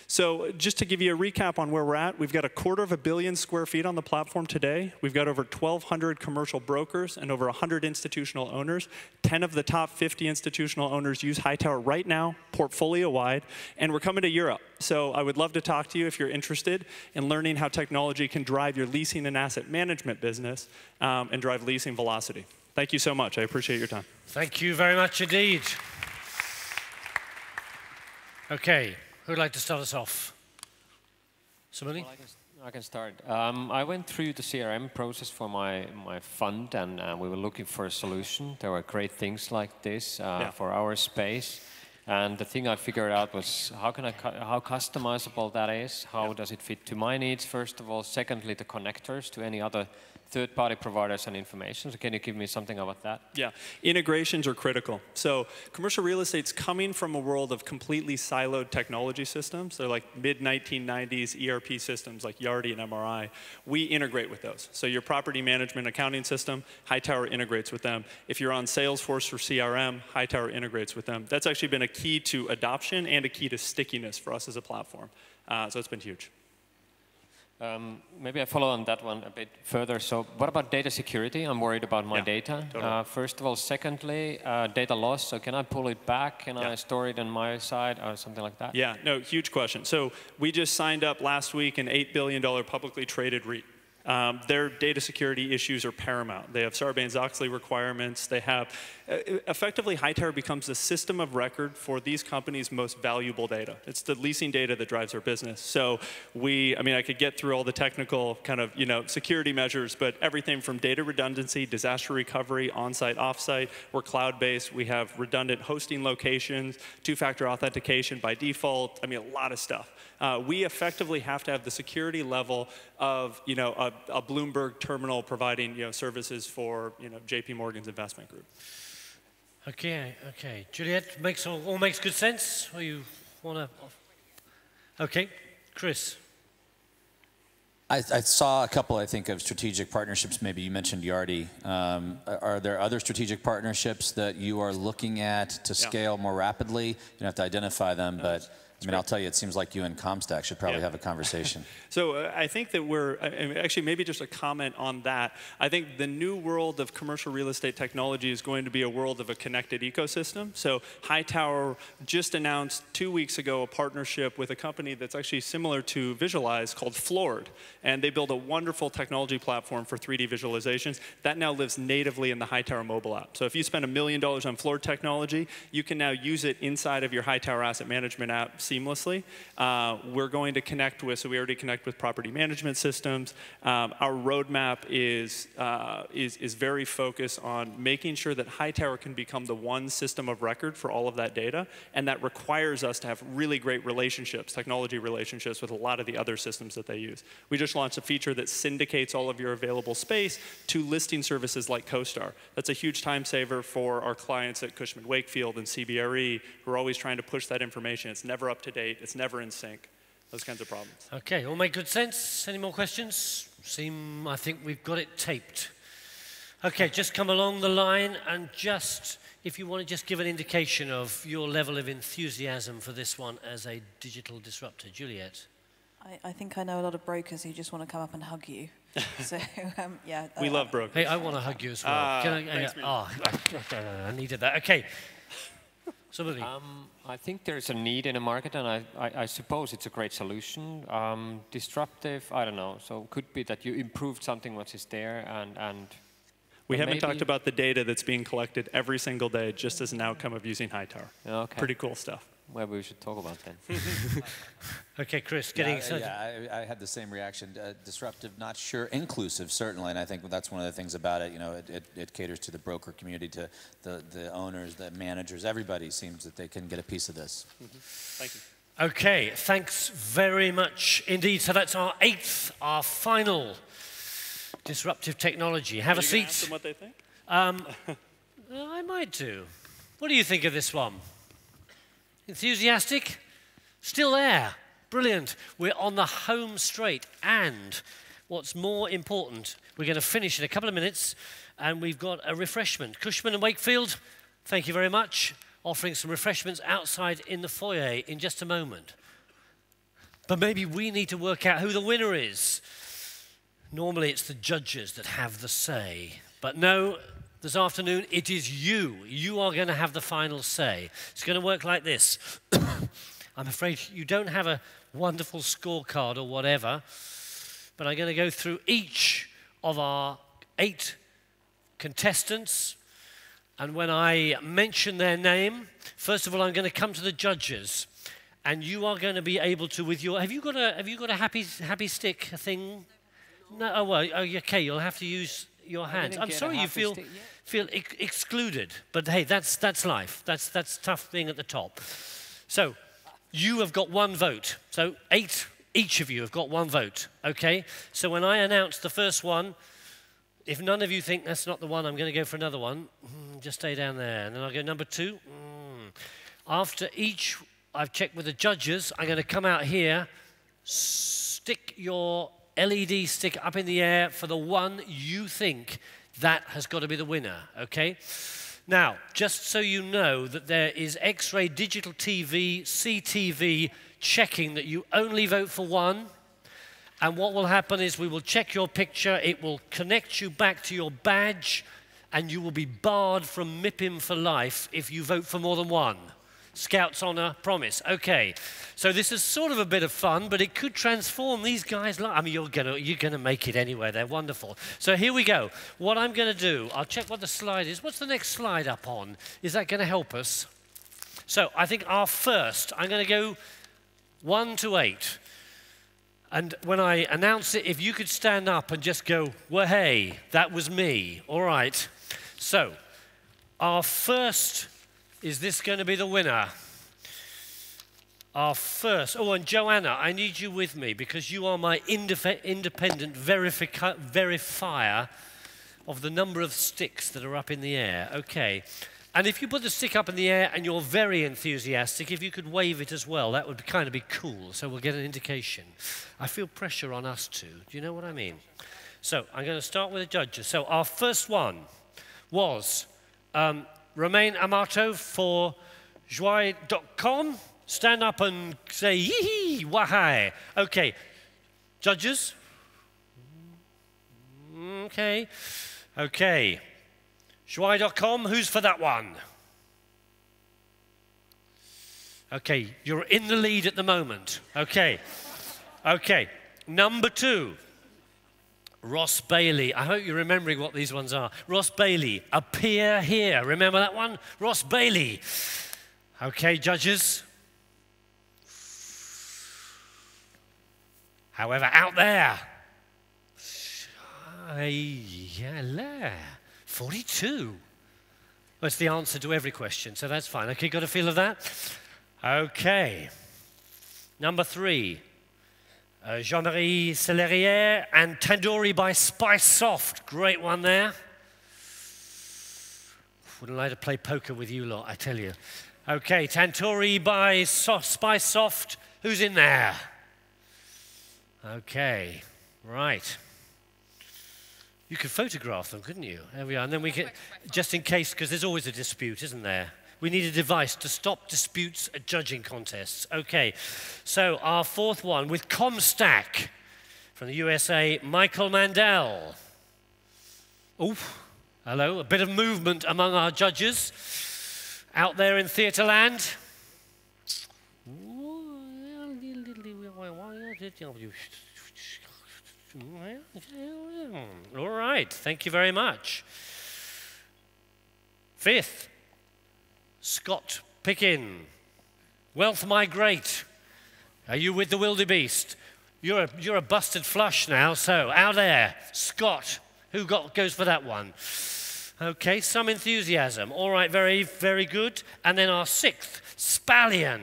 So just to give you a recap on where we're at, we've got 250 million square feet on the platform today. We've got over 1,200 commercial brokers and over 100 institutional owners. 10 of the top 50 institutional owners use Hightower right now, portfolio-wide, and we're coming to Europe. So I would love to talk to you if you're interested in learning how technology can drive your leasing and asset management business and drive leasing velocity. Thank you so much. I appreciate your time. Thank you very much indeed. Okay. Who'd like to start us off? Samuli? Well, I can start. I went through the CRM process for my fund, and we were looking for a solution. There were great things like this for our space. And the thing I figured out was how customizable that is. How does it fit to my needs, first of all? Secondly, the connectors to any other third-party providers and information. So can you give me something about that? Yeah, integrations are critical. So commercial real estate's coming from a world of completely siloed technology systems. They're like mid-1990s ERP systems like Yardi and MRI. We integrate with those. So your property management accounting system, Hightower integrates with them. If you're on Salesforce for CRM, Hightower integrates with them. That's actually been a key to adoption and a key to stickiness for us as a platform. So it's been huge. Maybe I follow on that one a bit further. So what about data security? I'm worried about my data. Totally. First of all. Secondly, data loss. So can I pull it back? Can I store it on my side or something like that? Yeah, no, huge question. So we just signed up last week an $8 billion publicly traded REIT. Their data security issues are paramount. They have Sarbanes-Oxley requirements. They have, effectively, Hightower becomes the system of record for these companies' most valuable data. It's the leasing data that drives our business. So I could get through all the technical kind of, security measures, but everything from data redundancy, disaster recovery, on-site, off-site, we're cloud-based. We have redundant hosting locations, two-factor authentication by default. A lot of stuff. We effectively have to have the security level of, a Bloomberg terminal providing, services for, JP Morgan's investment group. Okay. Juliette, all makes good sense? Or you want to? Okay, Chris. I saw a couple, I think, of strategic partnerships. Maybe you mentioned Yardi. Are there other strategic partnerships that you are looking at to scale more rapidly? You don't have to identify them, but I mean, I'll tell you, it seems like you and CompStak should probably have a conversation. So I think that actually maybe just a comment on that. I think the new world of commercial real estate technology is going to be a world of a connected ecosystem. So Hightower just announced 2 weeks ago a partnership with a company that's actually similar to Visualise called Floored. And they build a wonderful technology platform for 3D visualizations. That now lives natively in the Hightower mobile app. So if you spend $1 million on Floored technology, you can now use it inside of your Hightower asset management app seamlessly. We're going to connect with, so we already connect with property management systems. Our roadmap is very focused on making sure that Hightower can become the one system of record for all of that data, and that requires us to have really great relationships, technology relationships with a lot of the other systems that they use. We just launched a feature that syndicates all of your available space to listing services like CoStar. That's a huge time saver for our clients at Cushman & Wakefield and CBRE, who are always trying to push that information. It's never up to date. It's never in sync. Those kinds of problems. Okay, all make good sense. Any more questions? I think we've got it taped. Okay, just come along the line and just, if you want to just give an indication of your level of enthusiasm for this one as a digital disruptor. Juliette. I think I know a lot of brokers who just want to come up and hug you. So, yeah. We love brokers. Hey, I want to hug you as well. I needed that. Okay. Somebody. I think there's a need in the market, and I suppose it's a great solution. Disruptive, I don't know. So it could be that you improved something what is there, and we haven't talked about the data that's being collected every single day just as an outcome of using Hightower. Okay. Pretty cool stuff. Maybe we should talk about that. Okay, Chris, getting excited. Yeah, I had the same reaction. Disruptive, not sure. Inclusive, certainly, and I think that's one of the things about it. You know, it caters to the broker community, to the owners, the managers. Everybody seems that they can get a piece of this. Thank you. Okay, thanks very much indeed. So that's our final disruptive technology. Have a seat. Ask them what they think? I might do. What do you think of this one? Enthusiastic? Still there. Brilliant. We're on the home straight. And what's more important, we're going to finish in a couple of minutes, and we've got a refreshment. Cushman & Wakefield, thank you very much, offering some refreshments outside in the foyer in just a moment. But maybe we need to work out who the winner is. Normally it's the judges that have the say. But no, this afternoon, it is you. You are going to have the final say. It's going to work like this. I'm afraid you don't have a wonderful scorecard or whatever, but I'm going to go through each of our 8 contestants, and when I mention their name, first of all, I'm going to come to the judges, and you are going to be able to, with your, have you got a happy stick thing? No, oh, well, okay, you'll have to use your hands. I'm sorry you feel excluded, but hey, that's life. That's tough being at the top. So you have got 1 vote. So 8, each of you have got 1 vote. Okay. So when I announce the first one, if none of you think that's not the one, I'm going to go for another one. Just stay down there, and then I'll go number 2. After each, I've checked with the judges. I'm going to come out here, stick your LED stick up in the air for the one you think that has got to be the winner, okay? Now, just so you know that there is X-ray digital TV, CTV, checking that you only vote for one, and what will happen is we will check your picture, it will connect you back to your badge, and you will be barred from MIPIM for life if you vote for more than one. Scouts honor, promise. Okay, so this is sort of a bit of fun, but it could transform these guys. I mean, you're gonna make it anyway. They're wonderful. So here we go. What I'm gonna do, I'll check what the slide is. What's the next slide up on? Is that gonna help us? So I think our first, I'm gonna go 1 to 8. And when I announce it, if you could stand up and just go, well, hey, that was me. All right. So our first, is this going to be the winner? Our first, oh, and Joanna, I need you with me because you are my independent verifier of the number of sticks that are up in the air. Okay. And if you put the stick up in the air and you're very enthusiastic, if you could wave it as well, that would kind of be cool. So we'll get an indication. I feel pressure on us too. Do you know what I mean? So I'm going to start with the judges. So our first one was Romain Amato for Juwai.com. Stand up and say, yee-hee, wahai. Okay, judges? Okay, okay. Juwai.com, who's for that one? Okay, you're in the lead at the moment. Okay, okay. Number 2, Ross Bailey. I hope you're remembering what these ones are. Ross Bailey, appear here. Remember that one? Ross Bailey. Okay, judges. However, out there. 42. Well, it's the answer to every question, so that's fine. Okay, got a feel of that? Okay. Number 3. Jean-Marie Celerier and Tandoori by SpiceSoft. Great one there. Wouldn't like to play poker with you lot, I tell you. Okay, Tandoori by SpiceSoft. Who's in there? Okay, right. You could photograph them, couldn't you? There we are. And then we can, just in case, because there's always a dispute, isn't there? We need a device to stop disputes at judging contests. Okay, so our 4th one with CompStak from the USA, Michael Mandel. Oh, hello, a bit of movement among our judges out there in theatre land. All right, thank you very much. 5th. Scott Pickin, Wealth Migrate. Are you with the wildebeest? You're a busted flush now, so out there, Scott. Who goes for that one? Okay, some enthusiasm. All right, very, very good. And then our 6th, Spallian,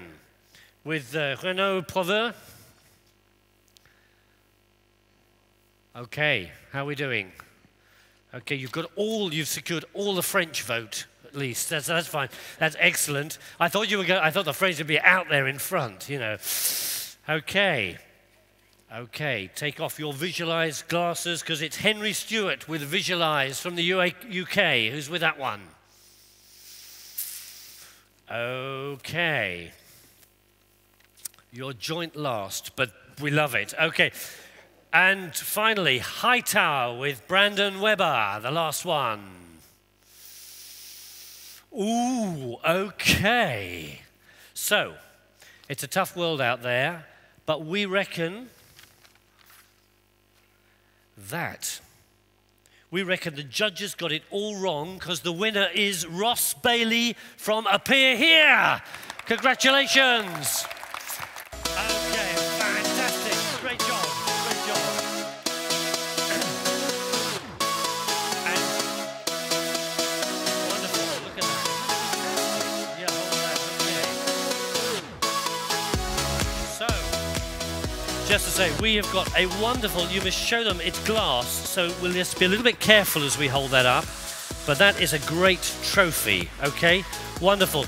with Renaud Proveux. Okay, how are we doing? Okay, you've secured all the French vote. At least that's fine. That's excellent. I thought the French would be out there in front, you know. Okay. Okay, take off your Visualise glasses because it's Henry Stewart with Visualise from the UK. Who's with that one? Okay. You're joint last, but we love it. Okay. And finally, Hightower with Brandon Weber, the last one. Ooh, okay. So, it's a tough world out there, but we reckon the judges got it all wrong because the winner is Ross Bailey from Appear Here. Congratulations. Okay, fantastic. Great job. Great job. And wonderful. Look at that. Yeah, hold that. Okay. So, just to say, we have got a wonderful, you must show them, it's glass, so we'll just be a little bit careful as we hold that up. But that is a great trophy, okay? Wonderful.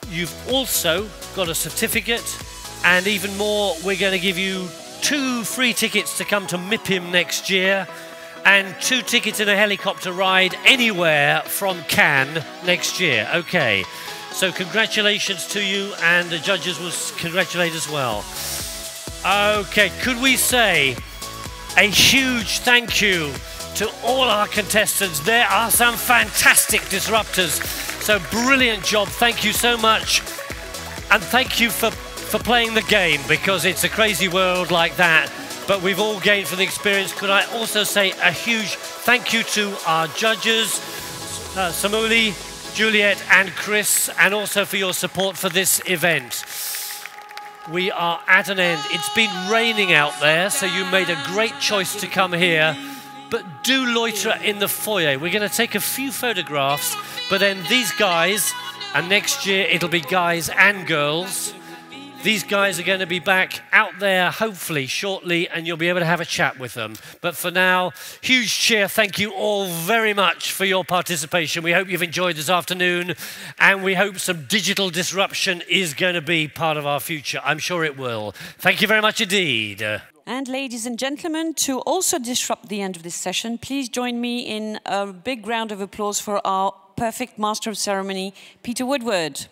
You've also got a certificate, and even more, we're going to give you 2 free tickets to come to MIPIM next year, and 2 tickets in a helicopter ride anywhere from Cannes next year, okay? So congratulations to you, and the judges will congratulate as well. Okay, could we say a huge thank you to all our contestants. There are some fantastic disruptors. So brilliant job. Thank you so much. And thank you for playing the game, because it's a crazy world like that. But we've all gained from the experience. Could I also say a huge thank you to our judges, Samuli, Juliette and Chris, and also for your support for this event. We are at an end. It's been raining out there, so you made a great choice to come here. But do loiter in the foyer. We're going to take a few photographs, but then these guys, and next year it'll be guys and girls. These guys are going to be back out there, hopefully, shortly, and you'll be able to have a chat with them. But for now, huge cheer. Thank you all very much for your participation. We hope you've enjoyed this afternoon, and we hope some digital disruption is going to be part of our future. I'm sure it will. Thank you very much indeed. And ladies and gentlemen, to also disrupt the end of this session, please join me in a big round of applause for our perfect master of ceremony, Peter Woodward.